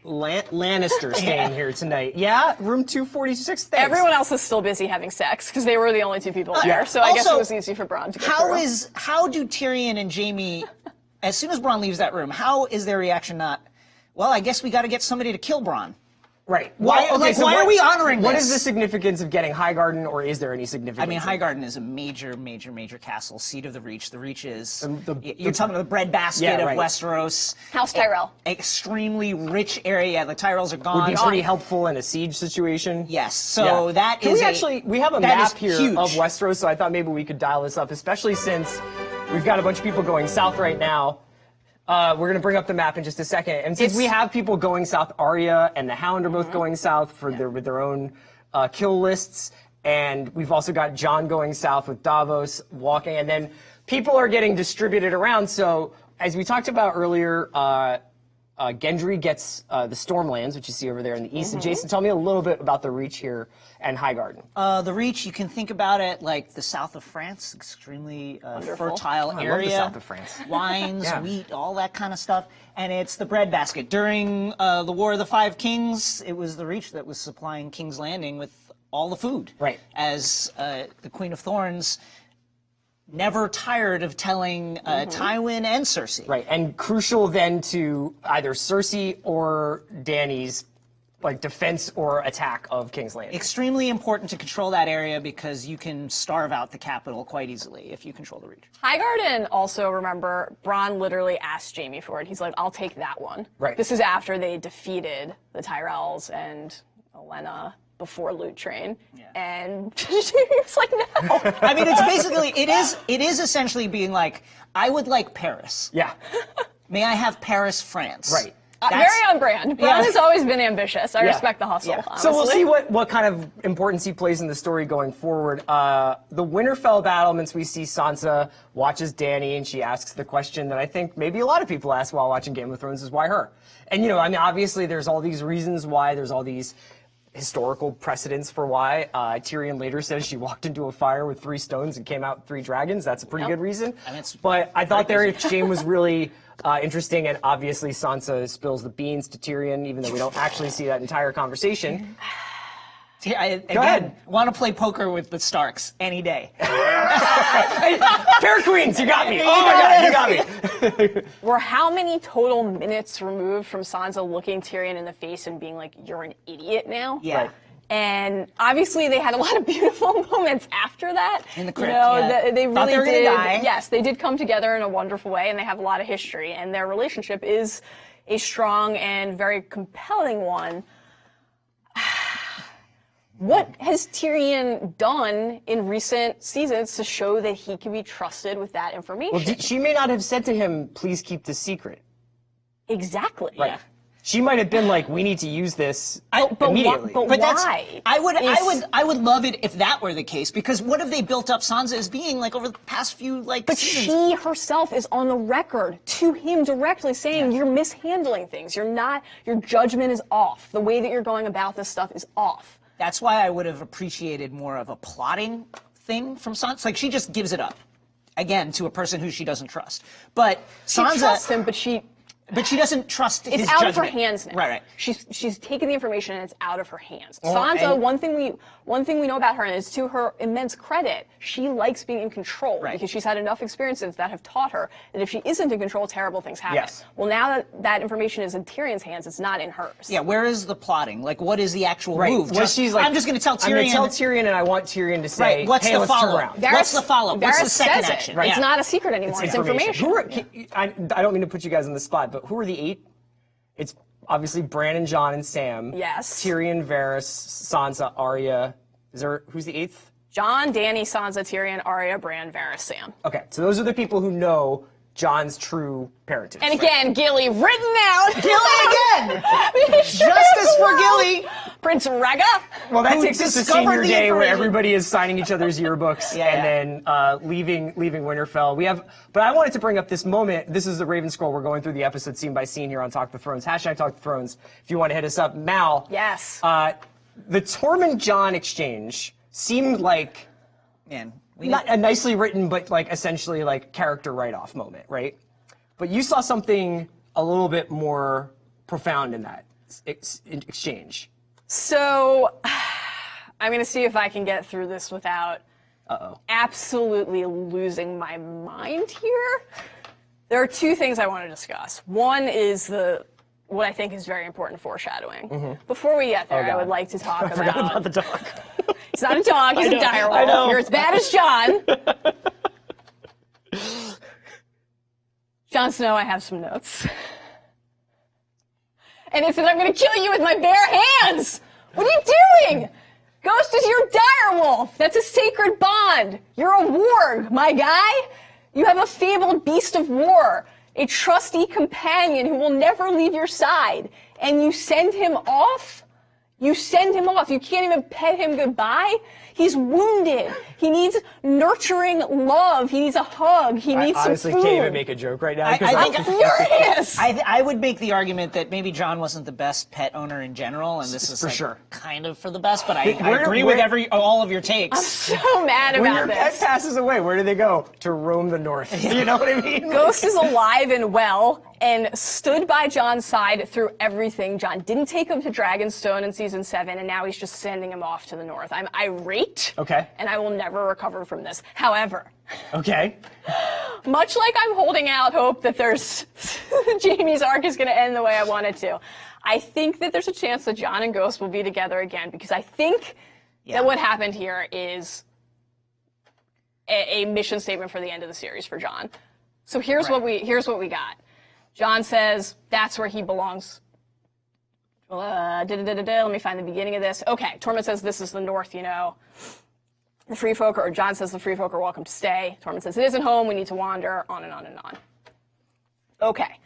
Lannister staying here tonight. Yeah, room 246. Thanks. Everyone else is still busy having sex because they were the only two people there. So I guess it was easy for Bronn to go through. How do Tyrion and Jaime, as soon as Bronn leaves that room, how is their reaction not, well, I guess we got to get somebody to kill Bronn? Right. Why are we honoring this? What is the significance of getting Highgarden, or is there any significance? I mean, Highgarden is a major, major, major castle, seat of the Reach. The Reach is, you're talking about the breadbasket of Westeros. House Tyrell. Extremely rich area. The Tyrells are gone. Would be pretty helpful in a siege situation. Yes. So that Can is we have a map here of Westeros, so I thought maybe we could dial this up, especially since we've got a bunch of people going south right now. We're going to bring up the map in just a second. And since we have people going south, Arya and the Hound are both going south with their own kill lists. And we've also got Jon going south with Davos walking. And then people are getting distributed around. So as we talked about earlier, Gendry gets the Stormlands, which you see over there in the east. And Jason, tell me a little bit about the Reach here and Highgarden. The Reach, you can think about it like the south of France, extremely fertile area. I love the south of France. Wines, wheat, all that kind of stuff. And it's the breadbasket. During the War of the Five Kings, it was the Reach that was supplying King's Landing with all the food. Right. As the Queen of Thorns never tired of telling Tywin and Cersei. Right, and crucial then to either Cersei or Dany's defense or attack of King's Landing. Extremely important to control that area because you can starve out the capital quite easily if you control the Reach. Highgarden also, remember, Bronn literally asked Jaime for it. He's like, I'll take that one. Right. This is after they defeated the Tyrells and Olenna before Loot Train, and Jaime's like, no. I mean, it's basically, it is essentially being like, I would like Paris. Yeah. May I have Paris, France? Right. Very on brand. Bronn has always been ambitious. I respect the hustle, honestly. So we'll see what kind of importance he plays in the story going forward. The Winterfell battlements, we see Sansa watches Dany, and she asks the question that I think maybe a lot of people ask while watching Game of Thrones is why her? And, I mean, obviously there's all these reasons why, there's all these historical precedents for why. Tyrion later says she walked into a fire with 3 stones and came out with 3 dragons. That's a pretty good reason. But I thought their exchange was really interesting, and obviously Sansa spills the beans to Tyrion, even though we don't actually see that entire conversation. Again, want to play poker with the Starks any day. Fair Queens, you got me. Oh my God, you got me. We're how many total minutes removed from Sansa looking Tyrion in the face and being like, you're an idiot now? Yeah. Right. And obviously they had a lot of beautiful moments after that. In the crypt, they really did. Die. Yes, they did come together in a wonderful way, and they have a lot of history, and their relationship is a strong and very compelling one. What has Tyrion done in recent seasons to show that he can be trusted with that information? Well, she may not have said to him, please keep this secret. Exactly. Right. Yeah. She might have been like, we need to use this immediately. But why? I would love it if that were the case, because what have they built up Sansa as being like over the past few But seasons? she herself is on the record to him directly saying, you're mishandling things. Your judgment is off. The way that you're going about this stuff is off. That's why I would have appreciated more of a plotting thing from Sansa. Like, she just gives it up, again, to a person who she doesn't trust. But Sansa... She trusts him, but she doesn't trust his judgment. It's out of her hands now. Right. She's taken the information and it's out of her hands. Sansa, one thing One thing we know about her, and it's to her immense credit, she likes being in control because she's had enough experiences that have taught her that if she isn't in control, terrible things happen. Yes. Well, now that that information is in Tyrion's hands, it's not in hers. Yeah, where is the plotting? Like, what is the actual move? Well, she's like, I'm just going to tell Tyrion. I'm going to tell Tyrion, and I want Tyrion to say, what's hey, the let's turn follow-up? around. What's the follow-up? What's the second says action? It. It's not a secret anymore. It's information. I don't mean to put you guys on the spot, but who are the 8? It's obviously Bran and Jon and Sam. Yes. Tyrion, Varys, Sansa, Arya. Who's the 8th? Jon, Dany, Sansa, Tyrion, Arya, Bran, Varys, Sam. Okay, so those are the people who know Jon's true parentage. And again, Gilly written out. Gilly again! Justice for Gilly! Prince Rhaega. Well, that takes us to senior day where information. everybody is signing each other's yearbooks and then leaving Winterfell. But I wanted to bring up this moment. This is the Raven Scroll. We're going through the episode scene by scene here on Talk the Thrones. # Talk the Thrones. If you want to hit us up. Mal. Yes. The Tormund-Jon exchange seemed like not a nicely written, but like essentially like character write-off moment, right? But you saw something a little bit more profound in that exchange. So, I'm going to see if I can get through this without absolutely losing my mind here. There are 2 things I want to discuss. One is what I think is very important foreshadowing. Before we get there, I would like to talk about the dog. He's not a dog, he's a direwolf. I know. You're as bad as Jon. Jon Snow, I have some notes. And it says, I'm going to kill you with my bare hands! What are you doing? Ghost is your direwolf. That's a sacred bond. You're a warg, my guy. You have a fabled beast of war, a trusty companion who will never leave your side. And you send him off? You send him off. You can't even pet him goodbye? He's wounded. He needs nurturing love. He needs a hug. He needs some food. I honestly can't even make a joke right now. I'm furious. I would make the argument that maybe Jon wasn't the best pet owner in general, and this is for sure kind of for the best. But I agree with all of your takes. I'm so mad about this. When your pet passes away, where do they go? To roam the north. You know what I mean? Ghost is alive and well and stood by Jon's side through everything. Jon didn't take him to Dragonstone in season 7, and now he's just sending him off to the north. I'm irate. Okay. And I will never recover from this. However. Okay. Much like I'm holding out hope that Jaime's arc is going to end the way I want it to, I think that there's a chance that Jon and Ghost will be together again, because I think that what happened here is a mission statement for the end of the series for Jon. So here's what we got. Jon says that's where he belongs. Let me find the beginning of this. Okay, Tormund says this is the north, you know. The free folk, or Jon says the free folk are welcome to stay. Tormund says it isn't home, we need to wander, on and on and on. Okay.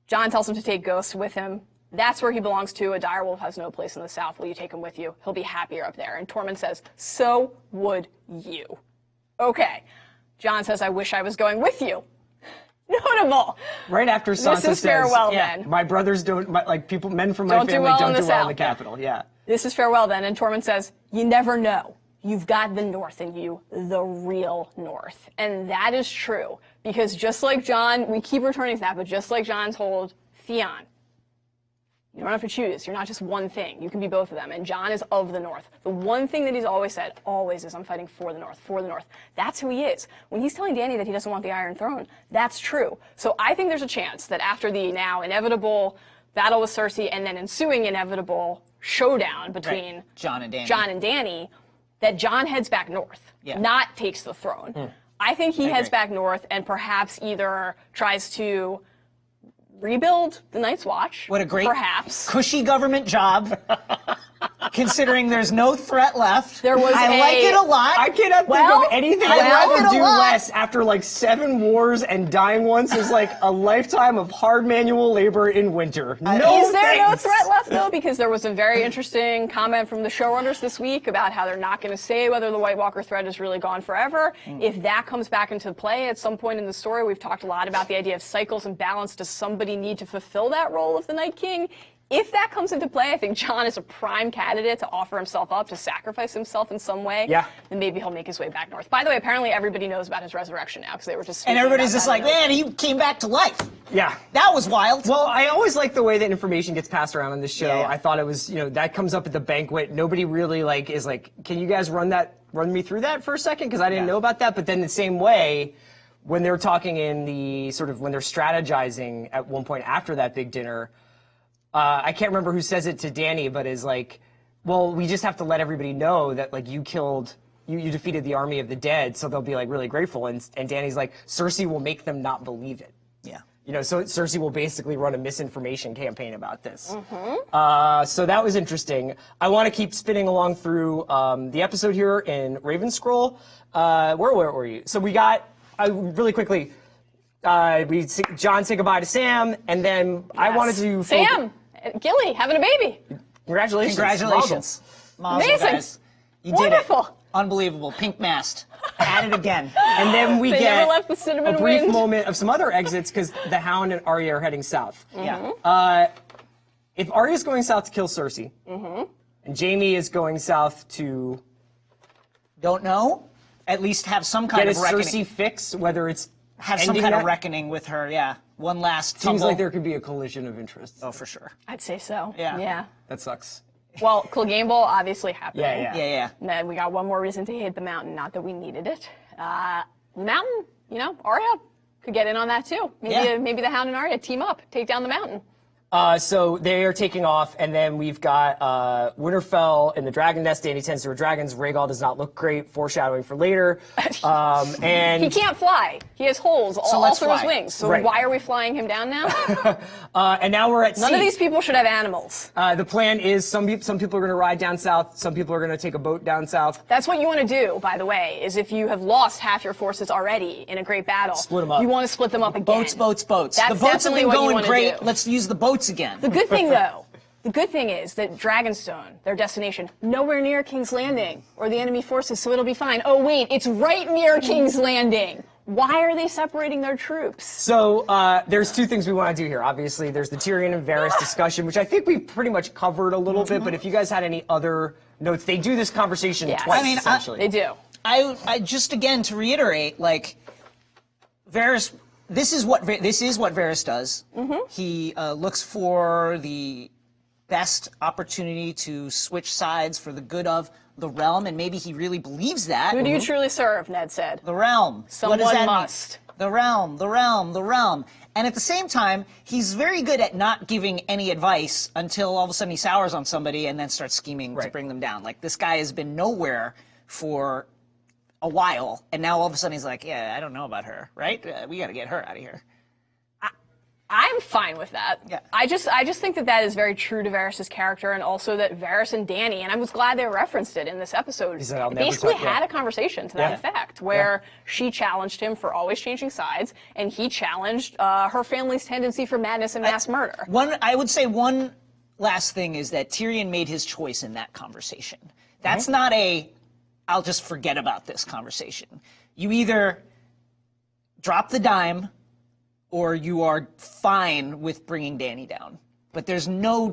Jon tells him to take Ghost with him. That's where he belongs to. A direwolf has no place in the south. Will you take him with you? He'll be happier up there. And Tormund says, so would you. Okay. Jon says, I wish I was going with you. Notable. Right after Sansa this is farewell then. My brothers men from my family don't do well in the capital. Yeah. This is farewell then. And Tormund says, you never know. You've got the north in you, the real north. And that is true. Because just like Jon, we keep returning to that, but just like Jon told Theon, you don't have to choose. You're not just one thing. You can be both of them. And Jon is of the north. The one thing that he's always said, always, is I'm fighting for the north, for the north. That's who he is. When he's telling Dany that he doesn't want the Iron Throne, that's true. So I think there's a chance that after the now inevitable battle with Cersei and then ensuing inevitable showdown between Jon and Dany, that Jon heads back north, not takes the throne. I think he heads back north and perhaps either tries to rebuild the Night's Watch. What a great, perhaps cushy government job, considering there's no threat left. I like it a lot. I cannot think of anything I'd rather do less after like 7 wars and dying once is like a lifetime of hard manual labor in winter. Is there no threat left, though? Because there was a very interesting comment from the showrunners this week about how they're not going to say whether the White Walker threat is really gone forever. If that comes back into play at some point in the story, we've talked a lot about the idea of cycles and balance. Does somebody need to fulfill that role of the Night King? If that comes into play, I think Jon is a prime candidate to offer himself up, to sacrifice himself in some way. Yeah. Then maybe he'll make his way back north. By the way, apparently everybody knows about his resurrection now because they were just and everybody's just like, man, he came back to life. Yeah. That was wild. Well, I always like the way that information gets passed around on this show. Yeah. I thought it was, that comes up at the banquet. Nobody really is like, can you guys run me through that for a second? Because I didn't know about that. But then the same way, when they're talking in the when they're strategizing at one point after that big dinner, I can't remember who says it to Dany, but is like, well, we just have to let everybody know that you defeated the army of the dead, so they'll be really grateful. And Dany's like, Cersei will make them not believe it. Yeah. So Cersei will basically run a misinformation campaign about this. So that was interesting. I want to keep spinning along through the episode here in Ravenscroll. Where were you? So we got, really quickly, Jon say goodbye to Sam, and then I wanted to... Sam! Gilly, having a baby. Congratulations. Congratulations. Amazing. Guys. You did Wonderful. it. Unbelievable. Pink mast. At it again. And then we They get never left the cinnamon a brief wind. moment of some other exits because the Hound and Arya are heading south. Yeah. If Arya's going south to kill Cersei, and Jaime is going south to... Don't know. At least have some kind get of a reckoning. Cersei fix, whether it's Have some ending kind of that. reckoning with her, yeah. One last Seems tumble. like there could be a collision of interests. Oh, for sure. I'd say so. Yeah. Yeah. That sucks. Well, Clegane Bowl obviously happening. Yeah. Yeah. And then we got one more reason to hit the mountain, not that we needed it. The mountain, Arya could get in on that too. Maybe the Hound and Arya team up, take down the mountain. So they are taking off, and then we've got Winterfell in the dragon nest. Dany tends to her dragons. Rhaegal does not look great, foreshadowing for later. And He can't fly. He has holes all let's through his fly. wings. So Right. why are we flying him down now? and now we're at sea. None of these people should have animals. The plan is some people are going to ride down south. Some people are going to take a boat down south. That's what you want to do, by the way, is if you have lost half your forces already in a great battle, Split 'em up. you want to split them up again. Boats. That's The boats have definitely been what you going wanna great. do. Let's use the boats again. The good thing, though, the good thing is that Dragonstone, their destination, nowhere near King's Landing or the enemy forces, so it'll be fine. Oh, wait, it's right near King's Landing. Why are they separating their troops? So there's two things we want to do here. Obviously, there's the Tyrion and Varys discussion, which I think we've pretty much covered a little bit. But if you guys had any other notes, they do this conversation Yes. twice, I mean, essentially. They do. I just again to reiterate, Varys. This is what Varys does. He looks for the best opportunity to switch sides for the good of the realm, and maybe he really believes that. Who do you truly serve, Ned said. The realm. Someone what does that must. Mean? The realm, the realm, the realm. And at the same time, he's very good at not giving any advice until all of a sudden he sours on somebody and then starts scheming to bring them down. This guy has been nowhere for a while, and now all of a sudden he's like, yeah, I don't know about her, right? We got to get her out of here. I'm fine with that. Yeah. I just think that is very true to Varys' character, and also that Varys and Dany, and I was glad they referenced it in this episode, said, "I'll never basically talk- yeah." had a conversation to that effect, where she challenged him for always changing sides, and he challenged her family's tendency for madness and mass murder. I would say one last thing is that Tyrion made his choice in that conversation. That's not I'll just forget about this conversation. You either drop the dime or you are fine with bringing Dany down. But there's no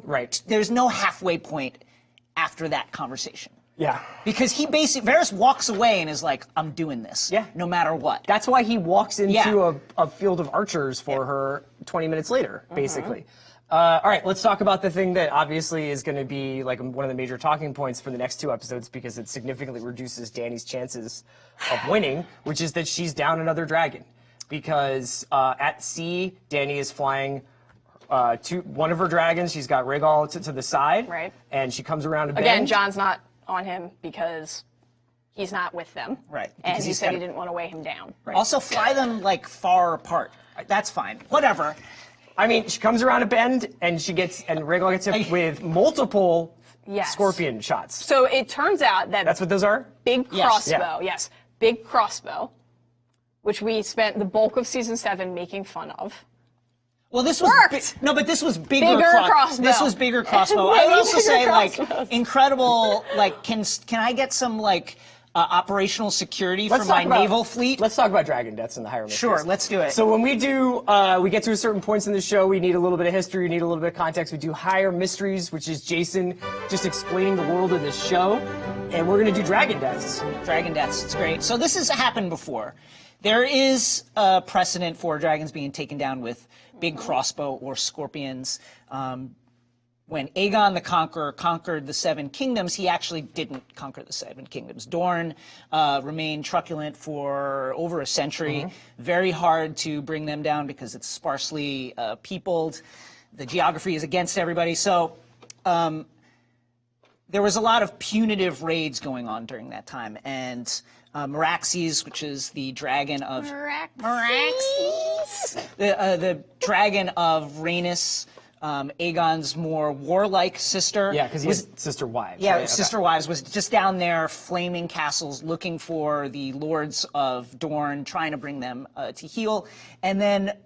halfway point after that conversation. Yeah. Because Varys walks away and is like, I'm doing this. Yeah. No matter what. That's why he walks into a field of archers for her 20 minutes later, basically. All right, let's talk about the thing that obviously is going to be one of the major talking points for the next two episodes because it significantly reduces Dany's chances of winning, which is that she's down another dragon. Because at sea, Dany is flying one of her dragons. She's got Rhaegal to the side. Right. And she comes around a bend. Again, Jon's not on him because he's not with them. Right. And Because he he's said got he a- didn't want to weigh him down. Right. Also, fly them far apart. That's fine. Whatever. I mean, she comes around a bend and Rhaegal gets hit with multiple scorpion shots. So it turns out that That's what those are? big Yes. crossbow, big crossbow, which we spent the bulk of season 7 making fun of. Well, this was Worked! No, but this was bigger Crossbow. This was bigger crossbow. I Way would also bigger say crossbows. incredible. Can I get some operational security for my naval fleet. Let's talk about dragon deaths in the higher mysteries. Sure, let's do it. So when we do, we get to a certain points in the show, we need a little bit of history, we need a little bit of context. We do higher mysteries, which is Jason just explaining the world of the show. And we're going to do dragon deaths. Dragon deaths, it's great. So this has happened before. There is a precedent for dragons being taken down with big crossbow or scorpions. When Aegon the Conqueror conquered the Seven Kingdoms, he actually didn't conquer the Seven Kingdoms. Dorne remained truculent for over a century. Very hard to bring them down because it's sparsely peopled. The geography is against everybody. So there was a lot of punitive raids going on during that time. And Meraxes, which is the dragon of... Meraxes! The dragon of Rhaenys, Aegon's more warlike sister. Yeah, because he has sister wives. Yeah, right? sister wives was just down there flaming castles looking for the lords of Dorne, trying to bring them to heel. And then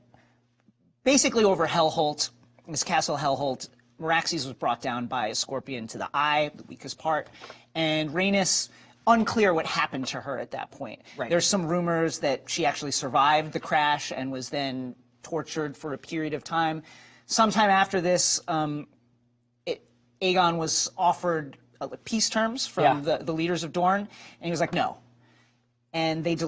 basically over Hellholt, this castle Hellholt, Meraxes was brought down by a scorpion to the eye, the weakest part. And Rhaenys, unclear what happened to her at that point. Right. There's some rumors that she actually survived the crash and was then tortured for a period of time. Sometime after this, Aegon was offered peace terms from the leaders of Dorne, and he was like, no. And the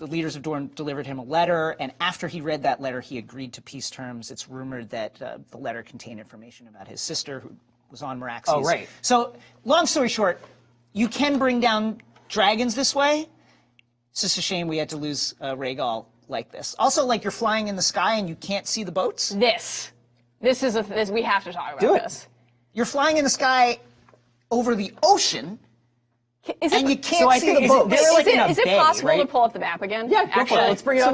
leaders of Dorne delivered him a letter, and after he read that letter, he agreed to peace terms. It's rumored that the letter contained information about his sister, who was on Meraxes. Oh, right. So, long story short, you can bring down dragons this way. It's just a shame we had to lose Rhaegal like this. Also, like, you're flying in the sky and you can't see the boats. This is we have to talk about this. You're flying in the sky over the ocean, and you can't see the boats. Is it possible to pull up the map again? Yeah, go for it. Let's bring it up.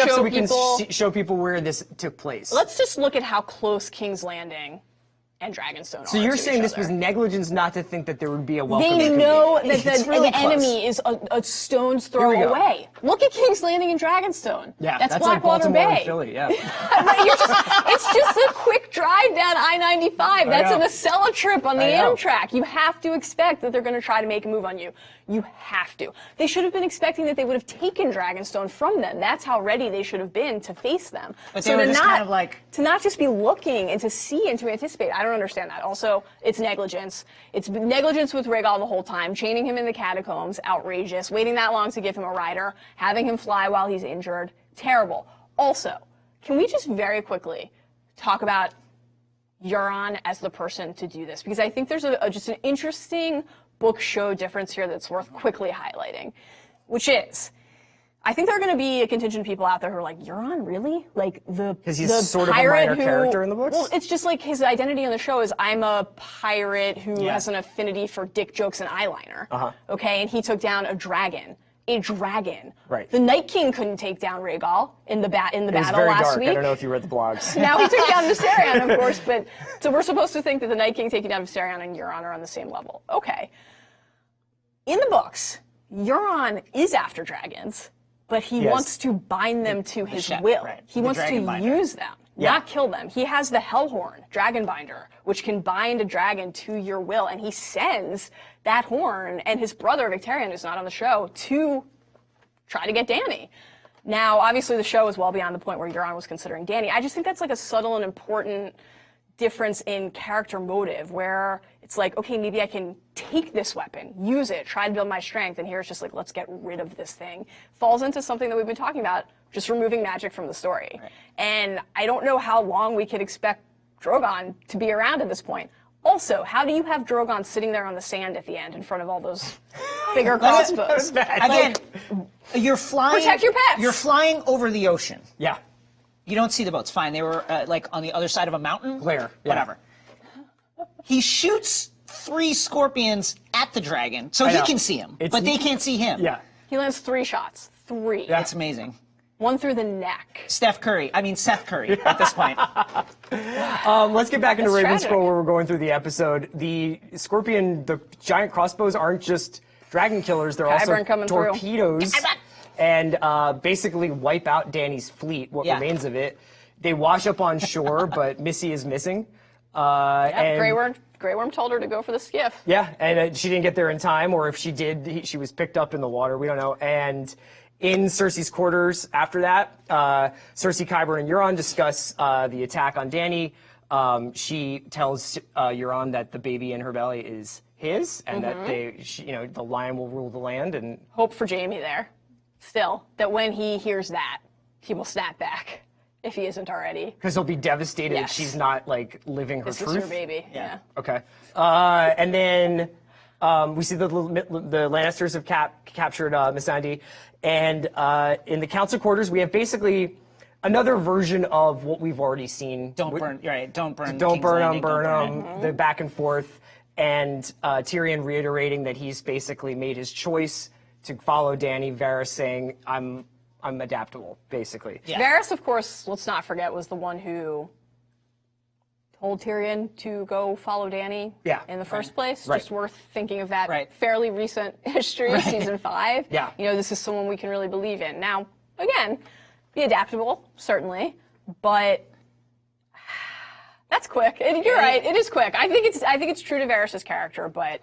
So we can show people where this took place. Let's just look at how close King's Landing and Dragonstone are. So you're saying this was negligence not to think that there would be a welcome? They know that the enemy is a stone's throw away. Look at King's Landing and Dragonstone. Yeah, that's like Blackwater Baltimore Bay. And Philly, yeah. It's just a quick drive down I-95. That's an Acela trip on the Amtrak. You have to expect that they're going to try to make a move on you. You have to. They should have been expecting that they would have taken Dragonstone from them. That's how ready they should have been to face them. But they were just kind of like... To not just be looking and to see and to anticipate. I don't understand that. Also, it's negligence. It's negligence with Rhaegal the whole time, chaining him in the catacombs, outrageous, waiting that long to give him a rider, having him fly while he's injured, terrible. Also, can we just very quickly talk about Euron as the person to do this? Because I think there's just an interesting book-show difference here that's worth quickly highlighting, which is, I think there are going to be a contingent of people out there who are like, Euron, really? Like because he's sort of a minor character in the books? Well, it's just like his identity on the show is I'm a pirate who has an affinity for dick jokes and eyeliner. Okay, and he took down a dragon. A dragon. Right. The Night King couldn't take down Rhaegal in the battle last week. I don't know if you read the blogs. Now he took down Viserion, of course, but so we're supposed to think that the Night King taking down Viserion and Euron are on the same level. Okay. In the books, Euron is after dragons, but he wants to bind them to his will. Right. He wants to use them, not kill them. He has the Hellhorn, Dragon Binder, which can bind a dragon to your will, and he sends that horn and his brother, Victarion, who's not on the show, to try to get Dany. Now, obviously, the show is well beyond the point where Euron was considering Dany. I just think that's like a subtle and important difference in character motive, where it's like, okay, maybe I can take this weapon, use it, try to build my strength, and here it's just like, let's get rid of this thing. Falls into something that we've been talking about, just removing magic from the story. Right. And I don't know how long we could expect Drogon to be around at this point. Also, how do you have Drogon sitting there on the sand at the end in front of all those bigger crossbows? Again, you're flying. Protect your pets. You're flying over the ocean. Yeah. You don't see the boats. Fine, they were like on the other side of a mountain. Glare. Yeah. Whatever. He shoots 3 scorpions at the dragon, so he can see them, but they can't see him. Yeah. He lands 3 shots. 3. That's amazing. 1 through the neck. Seth Curry at this point. Let's get back into Ravenscroll where we're going through the episode. The scorpion, the giant crossbows aren't just dragon killers, they're also torpedoes. And basically wipe out Dany's fleet, what remains of it. They wash up on shore, but Missy is missing. Grey Worm Grey Worm told her to go for the skiff. Yeah, and she didn't get there in time, or if she did, she was picked up in the water. We don't know. And in Cersei's quarters after that, Cersei, Qyburn, and Euron discuss the attack on Dany. She tells Euron that the baby in her belly is his, and that the lion will rule the land. And hope for Jaime there, still, that when he hears that, he will snap back. If he isn't already. Because he'll be devastated if she's not, like, living her truth. This is her baby, yeah. Okay. And then we see the Lannisters have captured Missandei. And in the council quarters, we have basically another version of what we've already seen. Don't burn them, the back and forth. And Tyrion reiterating that he's basically made his choice to follow Dany. Varys saying, I'm adaptable, basically. Yeah. Varys, of course, let's not forget, was the one who told Tyrion to go follow Dany in the first place. Just worth thinking of that fairly recent history, season 5. Yeah. You know, this is someone we can really believe in. Now, again, be adaptable, certainly, but that's quick. You're right, it is quick. I think it's true to Varys' character, but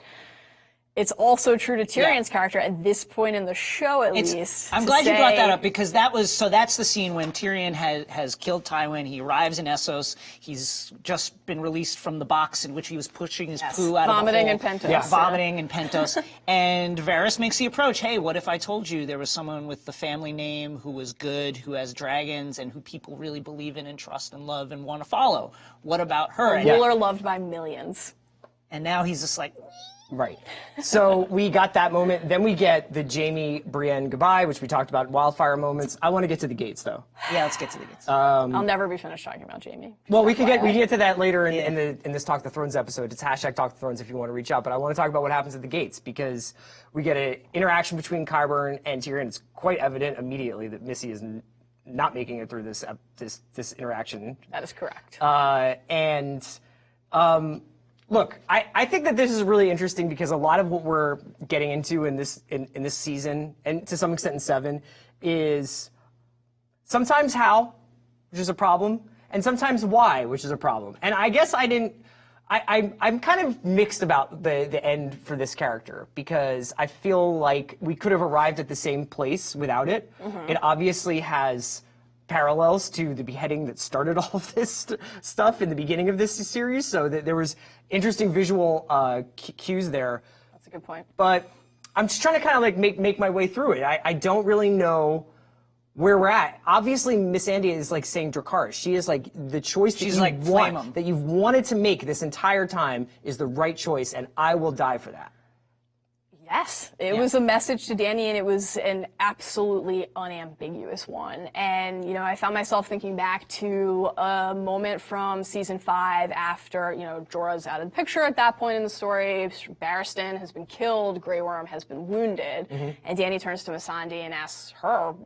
it's also true to Tyrion's character at this point in the show, at least. I'm glad you brought that up, because that's the scene when Tyrion has killed Tywin. He arrives in Essos. He's just been released from the box in which he was pushing his poo out of the hole. Vomiting in Pentos. Yeah. Vomiting in Pentos. And Varys makes the approach, hey, what if I told you there was someone with the family name who was good, who has dragons, and who people really believe in and trust and love and want to follow? What about her? A ruler loved by millions. And now he's just like... Right. So we got that moment. Then we get the Jaime Brienne goodbye, which we talked about, wildfire moments. I want to get to the gates, though. Yeah, let's get to the gates. I'll never be finished talking about Jaime. Well, we can get to that later in this Talk the Thrones episode. It's # Talk the Thrones if you want to reach out. But I want to talk about what happens at the gates, because we get an interaction between Qyburn and Tyrion. It's quite evident immediately that Missy is not making it through this interaction. That is correct. Look, I think that this is really interesting, because a lot of what we're getting into in this season, and to some extent in 7, is sometimes how, which is a problem, and sometimes why, which is a problem. And I guess I'm kind of mixed about the end for this character, because I feel like we could have arrived at the same place without it. It obviously has parallels to the beheading that started all of this stuff in the beginning of this series, so that there was interesting visual cues there. That's a good point. But I'm just trying to kind of like make my way through it. I don't really know where we're at. Obviously, Missandei is like saying Dracarys. She is like the choice that you've wanted to make this entire time is the right choice, and I will die for that. Yes, it was a message to Dany, and it was an absolutely unambiguous one. And, you know, I found myself thinking back to a moment from season 5 after, you know, Jorah's out of the picture at that point in the story. Barristan has been killed, Grey Worm has been wounded, and Dany turns to Missandei and asks her,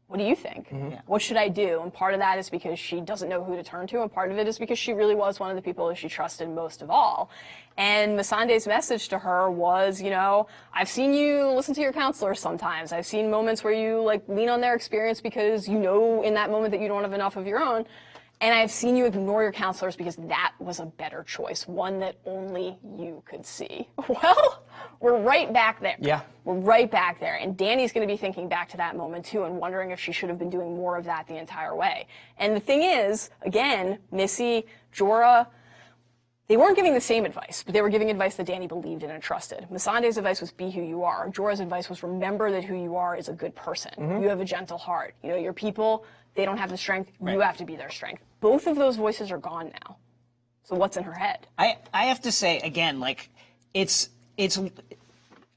what do you think? What should I do? And part of that is because she doesn't know who to turn to, and part of it is because she really was one of the people that she trusted most of all. And Missandei's message to her was, you know, I've seen you listen to your counselors sometimes. I've seen moments where you, like, lean on their experience because you know in that moment that you don't have enough of your own. And I've seen you ignore your counselors because that was a better choice, one that only you could see. Well, we're right back there. Yeah. We're right back there. And Dany's going to be thinking back to that moment, too, and wondering if she should have been doing more of that the entire way. And the thing is, again, Missy, Jorah, they weren't giving the same advice, but they were giving advice that Dany believed in and trusted. Missandei's advice was be who you are. Jorah's advice was remember that who you are is a good person. You have a gentle heart. You know, your people, they don't have the strength. You have to be their strength. Both of those voices are gone now. So what's in her head? I have to say, again, like,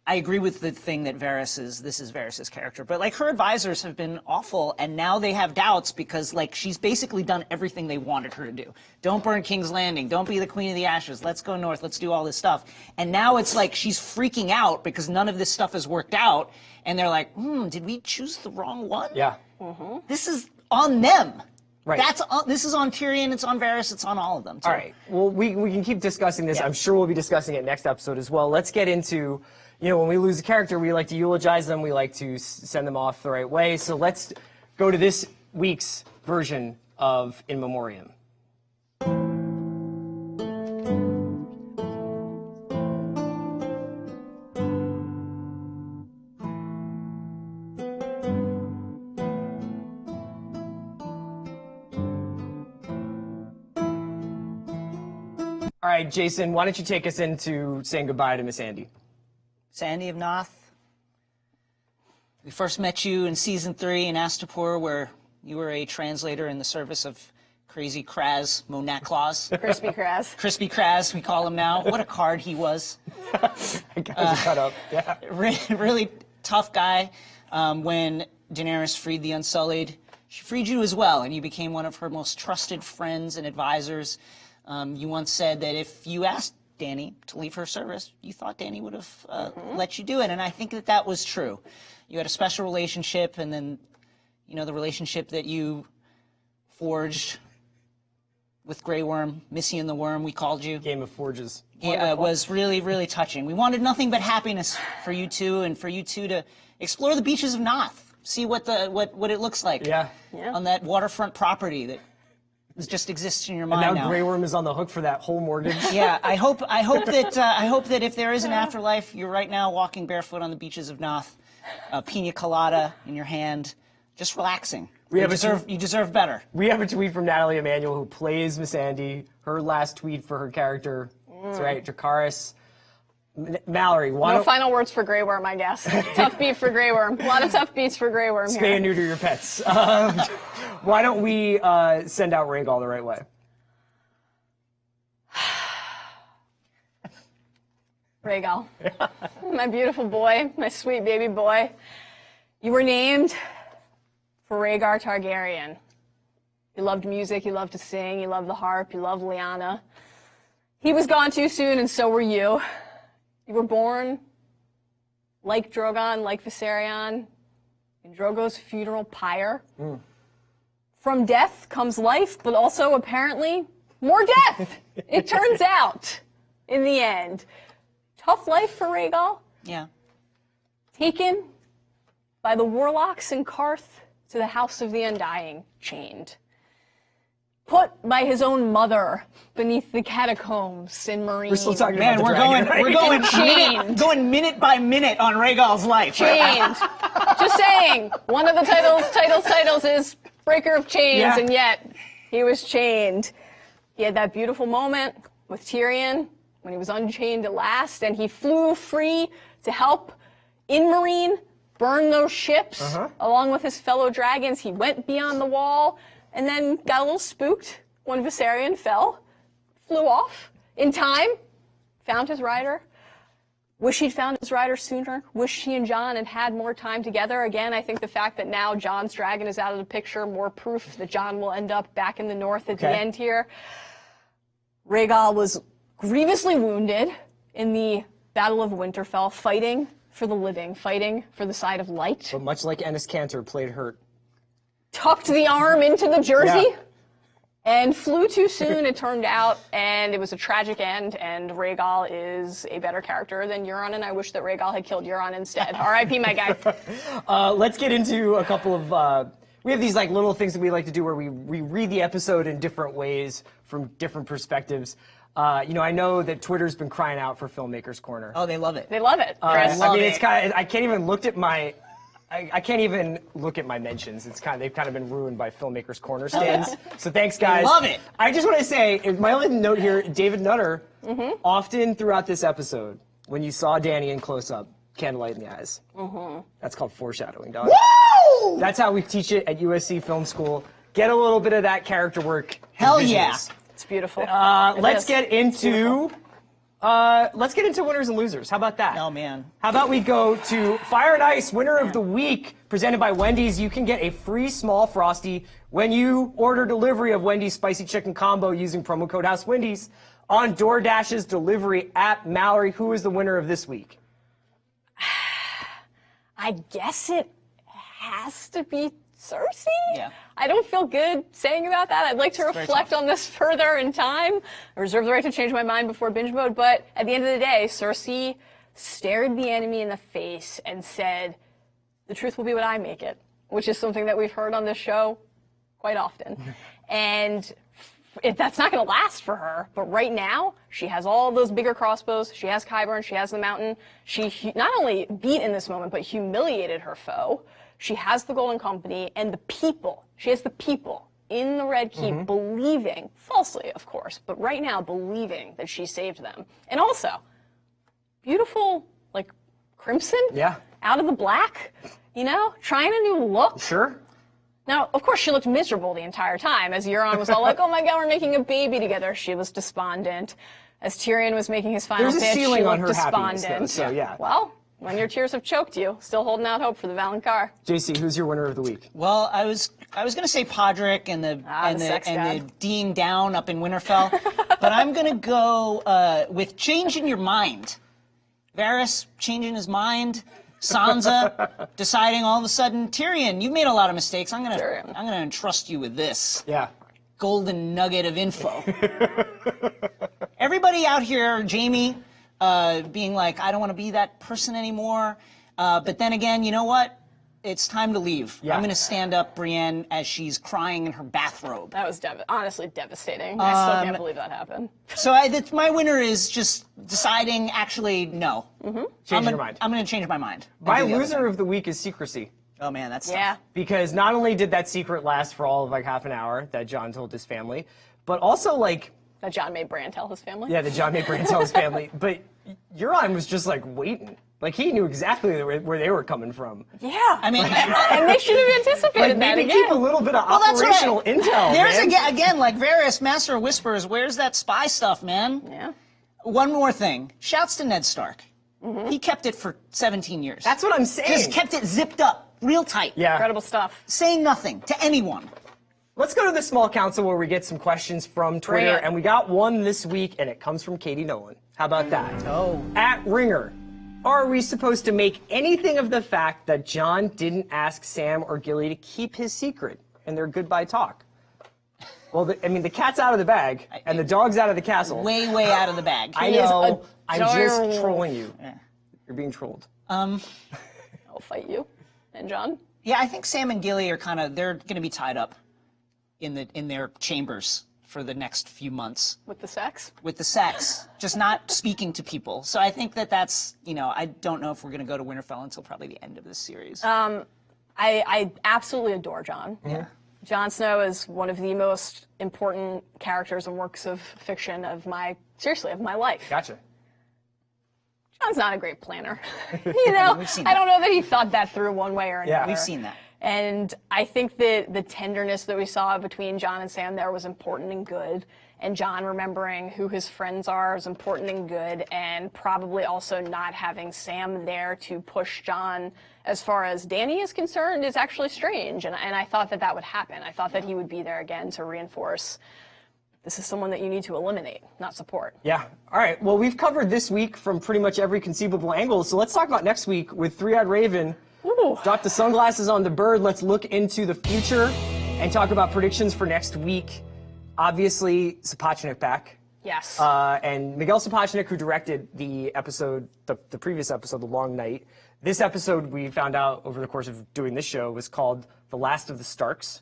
I agree with the thing that this is Varys' character, but like her advisors have been awful, and now they have doubts because like she's basically done everything they wanted her to do. Don't burn King's Landing, don't be the Queen of the Ashes, let's go north, let's do all this stuff. And now it's like she's freaking out because none of this stuff has worked out, and they're like, did we choose the wrong one? Yeah. This is on them. Right. This is on Tyrion, it's on Varys, it's on all of them, too. All right. Well, we can keep discussing this. Yeah. I'm sure we'll be discussing it next episode as well. Let's get into, you know, when we lose a character, we like to eulogize them. We like to send them off the right way. So let's go to this week's version of In Memoriam. All right, Jason, why don't you take us into saying goodbye to Missandei? Missandei of Noth. We first met you in season 3 in Astapor, where you were a translator in the service of Crazy Kraz Monaclaws. Crispy Kraz. Crispy Kraz, we call him now. What a card he was. I got cut up. Yeah. Really tough guy. When Daenerys freed the Unsullied, she freed you as well, and you became one of her most trusted friends and advisors. You once said that if you asked Dany to leave her service, you thought Dany would have let you do it, and I think that that was true. You had a special relationship, and then, you know, the relationship that you forged with Grey Worm, Missy and the Worm, we called you. Game of Forges. It was really, really touching. We wanted nothing but happiness for you two, and for you two to explore the beaches of Noth, see what it looks like on that waterfront property that just exists in your mind now. now. Grey Worm is on the hook for that whole mortgage. Yeah, I hope that if there is an afterlife, you're right now walking barefoot on the beaches of Noth, a pina colada in your hand, just relaxing. You deserve better. We have a tweet from Natalie Emanuel, who plays Missandei. Her last tweet for her character. That's right, Dracarys. Mallory, why No final words for Grey Worm, I guess. Tough beat for Grey Worm. A lot of tough beats for Grey Worm here. Spay and neuter your pets. Why don't we send out Rhaegal the right way? Rhaegal. My beautiful boy, my sweet baby boy. You were named for Rhaegar Targaryen. He loved music, he loved to sing, he loved the harp, he loved Lyanna. He was gone too soon, and so were you. You were born, like Drogon, like Viserion, in Drogo's funeral pyre. From death comes life, but also, apparently, more death, it turns out, in the end. Tough life for Rhaegal. Yeah. Taken by the warlocks in Karth to the House of the Undying, chained. Put by his own mother beneath the catacombs in Marine. We're still talking Man, about the we're dragon, right? going minute by minute on Rhaegal's life. Chained. Just saying, one of the titles is Breaker of Chains, and yet he was chained. He had that beautiful moment with Tyrion when he was unchained at last, and he flew free to help in Marine burn those ships along with his fellow dragons. He went beyond the wall and then got a little spooked when Viserion fell, flew off in time, found his rider. Wish he'd found his rider sooner. Wish he and Jon had had more time together. Again, I think the fact that now Jon's dragon is out of the picture, more proof that Jon will end up back in the north at the end here. Rhaegal was grievously wounded in the Battle of Winterfell, fighting for the living, fighting for the side of light. But much like Ennis Cantor, played hurt. Tucked the arm into the jersey and flew too soon, it turned out, and it was a tragic end, and Rhaegal is a better character than Euron, and I wish that Rhaegal had killed Euron instead. R.I.P. my guy. Let's get into a couple of... we have these like little things that we like to do where we read the episode in different ways from different perspectives. You know, I know that Twitter's been crying out for Filmmakers Corner. Oh, they love it. They love it, Chris. I mean, it's kind of... I can't even look at my... I can't even look at my mentions. They've kind of been ruined by Filmmakers Corner stands. So thanks, guys. Love it. I just want to say, my only note here, David Nutter, often throughout this episode, when you saw Dany in close-up, candlelight in the eyes. That's called foreshadowing, dog. Woo! That's how we teach it at USC Film School. Get a little bit of that character work. Hell yeah. It's beautiful. Let's get into winners and losers. How about that? Oh, man. How about we go to Fire and Ice, winner of the week, presented by Wendy's. You can get a free small Frosty when you order delivery of Wendy's Spicy Chicken Combo using promo code HouseWendy's on DoorDash's delivery app. Mallory, who is the winner of this week? I guess it has to be Cersei? Yeah. I don't feel good saying about that. I'd like to reflect on this further in time. I reserve the right to change my mind before binge mode, but at the end of the day, Cersei stared the enemy in the face and said, the truth will be what I make it, which is something that we've heard on this show quite often. And that's not going to last for her, but right now, she has all those bigger crossbows, she has Qyburn, she has the mountain. She not only beat in this moment, but humiliated her foe. She has the Golden Company and the people. She has the people in the Red Keep believing, falsely of course, but right now believing that she saved them. And also, beautiful, like, crimson? Yeah. Out of the black, you know, trying a new look. Sure. Now, of course, she looked miserable the entire time. As Euron was all like, oh my god, we're making a baby together, she was despondent. As Tyrion was making his final pitch, she looked despondent. Though, so yeah. Well, when your tears have choked you, still holding out hope for the Valonqar. JC, who's your winner of the week? Well, I was going to say Podrick and the Dean down up in Winterfell, but I'm going to go with changing your mind. Varys changing his mind. Sansa deciding all of a sudden, Tyrion, you've made a lot of mistakes. I'm gonna entrust you with this. Yeah. Golden nugget of info. Everybody out here, Jaime, being like, I don't want to be that person anymore. But then again, you know what? It's time to leave. Yeah. I'm going to stand up Brienne as she's crying in her bathrobe. That was honestly devastating. I still can't believe that happened. So my winner is just deciding, actually, no. Change your mind. I'm going to change my mind. My loser of the week is secrecy. Oh, man, that's tough. Because not only did that secret last for all of like half an hour that Jon told his family, but also like... That Jon made Bran tell his family? Yeah, that Jon made Bran tell his family. But Euron was just like waiting. Like, he knew exactly where they were coming from. Yeah. I mean, and they should have anticipated that maybe keep a little bit of operational intel, There's again, like Varys, Master of Whispers, where's that spy stuff, man? Yeah. One more thing. Shouts to Ned Stark. He kept it for 17 years. That's what I'm saying. Just kept it zipped up, real tight. Yeah. Incredible stuff. Saying nothing to anyone. Let's go to the small council where we get some questions from Twitter. And we got one this week, and it comes from Katie Nolan. How about that? Oh. At Ringer. Are we supposed to make anything of the fact that Jon didn't ask Sam or Gilly to keep his secret in their goodbye talk? Well, the cat's out of the bag, and the dog's out of the castle. Way out of the bag. I know. I'm just trolling you. Yeah. You're being trolled. I'll fight you. And Jon? Yeah, I think Sam and Gilly are they're going to be tied up in their chambers for the next few months. With the sex? With the sex. Just not speaking to people. So I think that's, I don't know if we're going to go to Winterfell until probably the end of this series. I absolutely adore Jon. Yeah. Jon Snow is one of the most important characters and works of fiction of my life. Gotcha. Jon's not a great planner. I don't know that he thought that through one way or another. Yeah, we've seen that. And I think that the tenderness that we saw between Jon and Sam there was important and good. And Jon remembering who his friends are is important and good. And probably also not having Sam there to push Jon as far as Dany is concerned is actually strange. And I thought that would happen. I thought that he would be there again to reinforce this is someone that you need to eliminate, not support. Yeah. All right. Well, we've covered this week from pretty much every conceivable angle. So let's talk about next week with Three-Eyed Raven. Ooh. Drop the sunglasses on the bird. Let's look into the future and talk about predictions for next week. Obviously, Sapochnik back. Yes. And Miguel Sapochnik, who directed the episode, the previous episode, The Long Night. This episode, we found out over the course of doing this show, was called The Last of the Starks.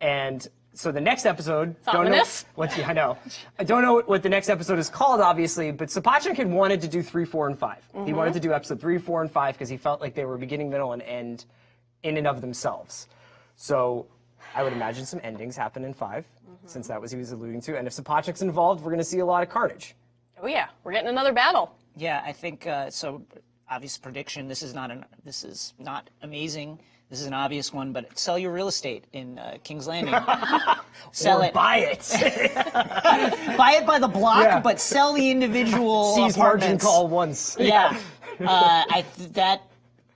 And so the next episode, ominous. I know. I don't know what the next episode is called, obviously, but Sapochnik had wanted to do 3, 4, and 5. He wanted to do episode 3, 4, and 5 because he felt like they were beginning, middle, and end in and of themselves. So I would imagine some endings happen in 5, since that was what he was alluding to. And if Sapochnik's involved, we're going to see a lot of carnage. Oh yeah, we're getting another battle. Yeah, I think so. Obvious prediction. This is not amazing. This is an obvious one, but sell your real estate in King's Landing. Sell it. Buy it. Buy it by the block, but sell the individual Seize margin apartments. call once. Yeah.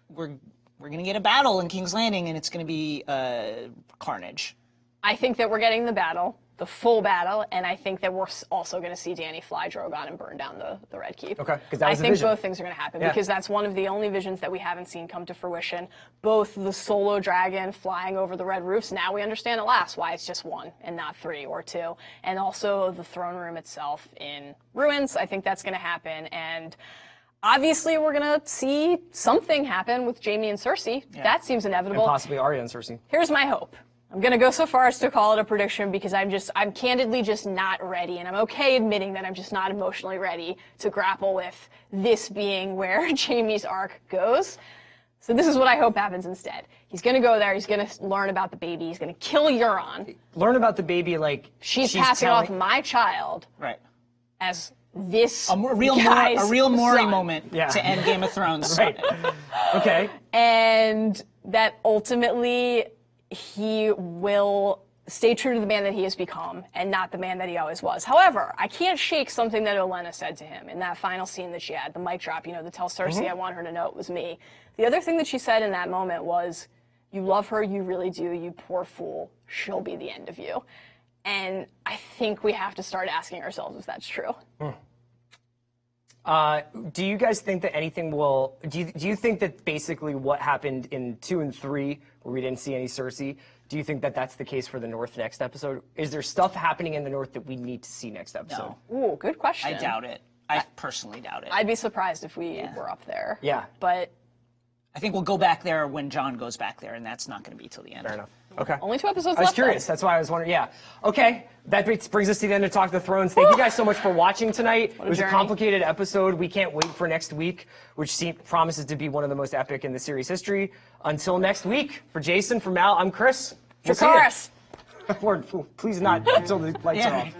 We're going to get a battle in King's Landing, and it's going to be carnage. I think that we're getting the battle, the full battle, and I think that we're also going to see Dany fly Drogon and burn down the Red Keep. Okay, because that was I think both things are going to happen because that's one of the only visions that we haven't seen come to fruition. Both the solo dragon flying over the red roofs, now we understand at last why it's just 1 and not 3 or 2, and also the throne room itself in ruins. I think that's going to happen, and obviously we're going to see something happen with Jaime and Cersei. Yeah. That seems inevitable. And possibly Arya and Cersei. Here's my hope. I'm going to go so far as to call it a prediction because I'm candidly just not ready, and I'm okay admitting that I'm just not emotionally ready to grapple with this being where Jaime's arc goes. So this is what I hope happens instead. He's going to go there. He's going to learn about the baby. He's going to kill Euron. Learn about the baby like she's passing off my child. Right. As this a real Maury moment to end Game of Thrones. Right. Okay. And that ultimately he will stay true to the man that he has become and not the man that he always was. However, I can't shake something that Olenna said to him in that final scene that she had, the mic drop, to tell Cersei I want her to know it was me. The other thing that she said in that moment was, you love her, you really do, you poor fool, she'll be the end of you. And I think we have to start asking ourselves if that's true. Do you guys think that anything will... Do you think that basically what happened in 2 and 3, where we didn't see any Cersei, do you think that that's the case for the North next episode? Is there stuff happening in the North that we need to see next episode? No. Ooh, good question. I doubt it. I personally doubt it. I'd be surprised if we were up there. Yeah. But... I think we'll go back there when Jon goes back there, and that's not going to be till the end. Fair enough. Okay. Only 2 episodes left. I was curious. That's why I was wondering. Yeah. Okay. That brings us to the end of Talk of the Thrones. Thank you guys so much for watching tonight. It was a complicated episode. We can't wait for next week, which promises to be one of the most epic in the series history. Until next week, for Jason, for Mal, I'm Chris. Dracarys. Lord, please not until the lights are off.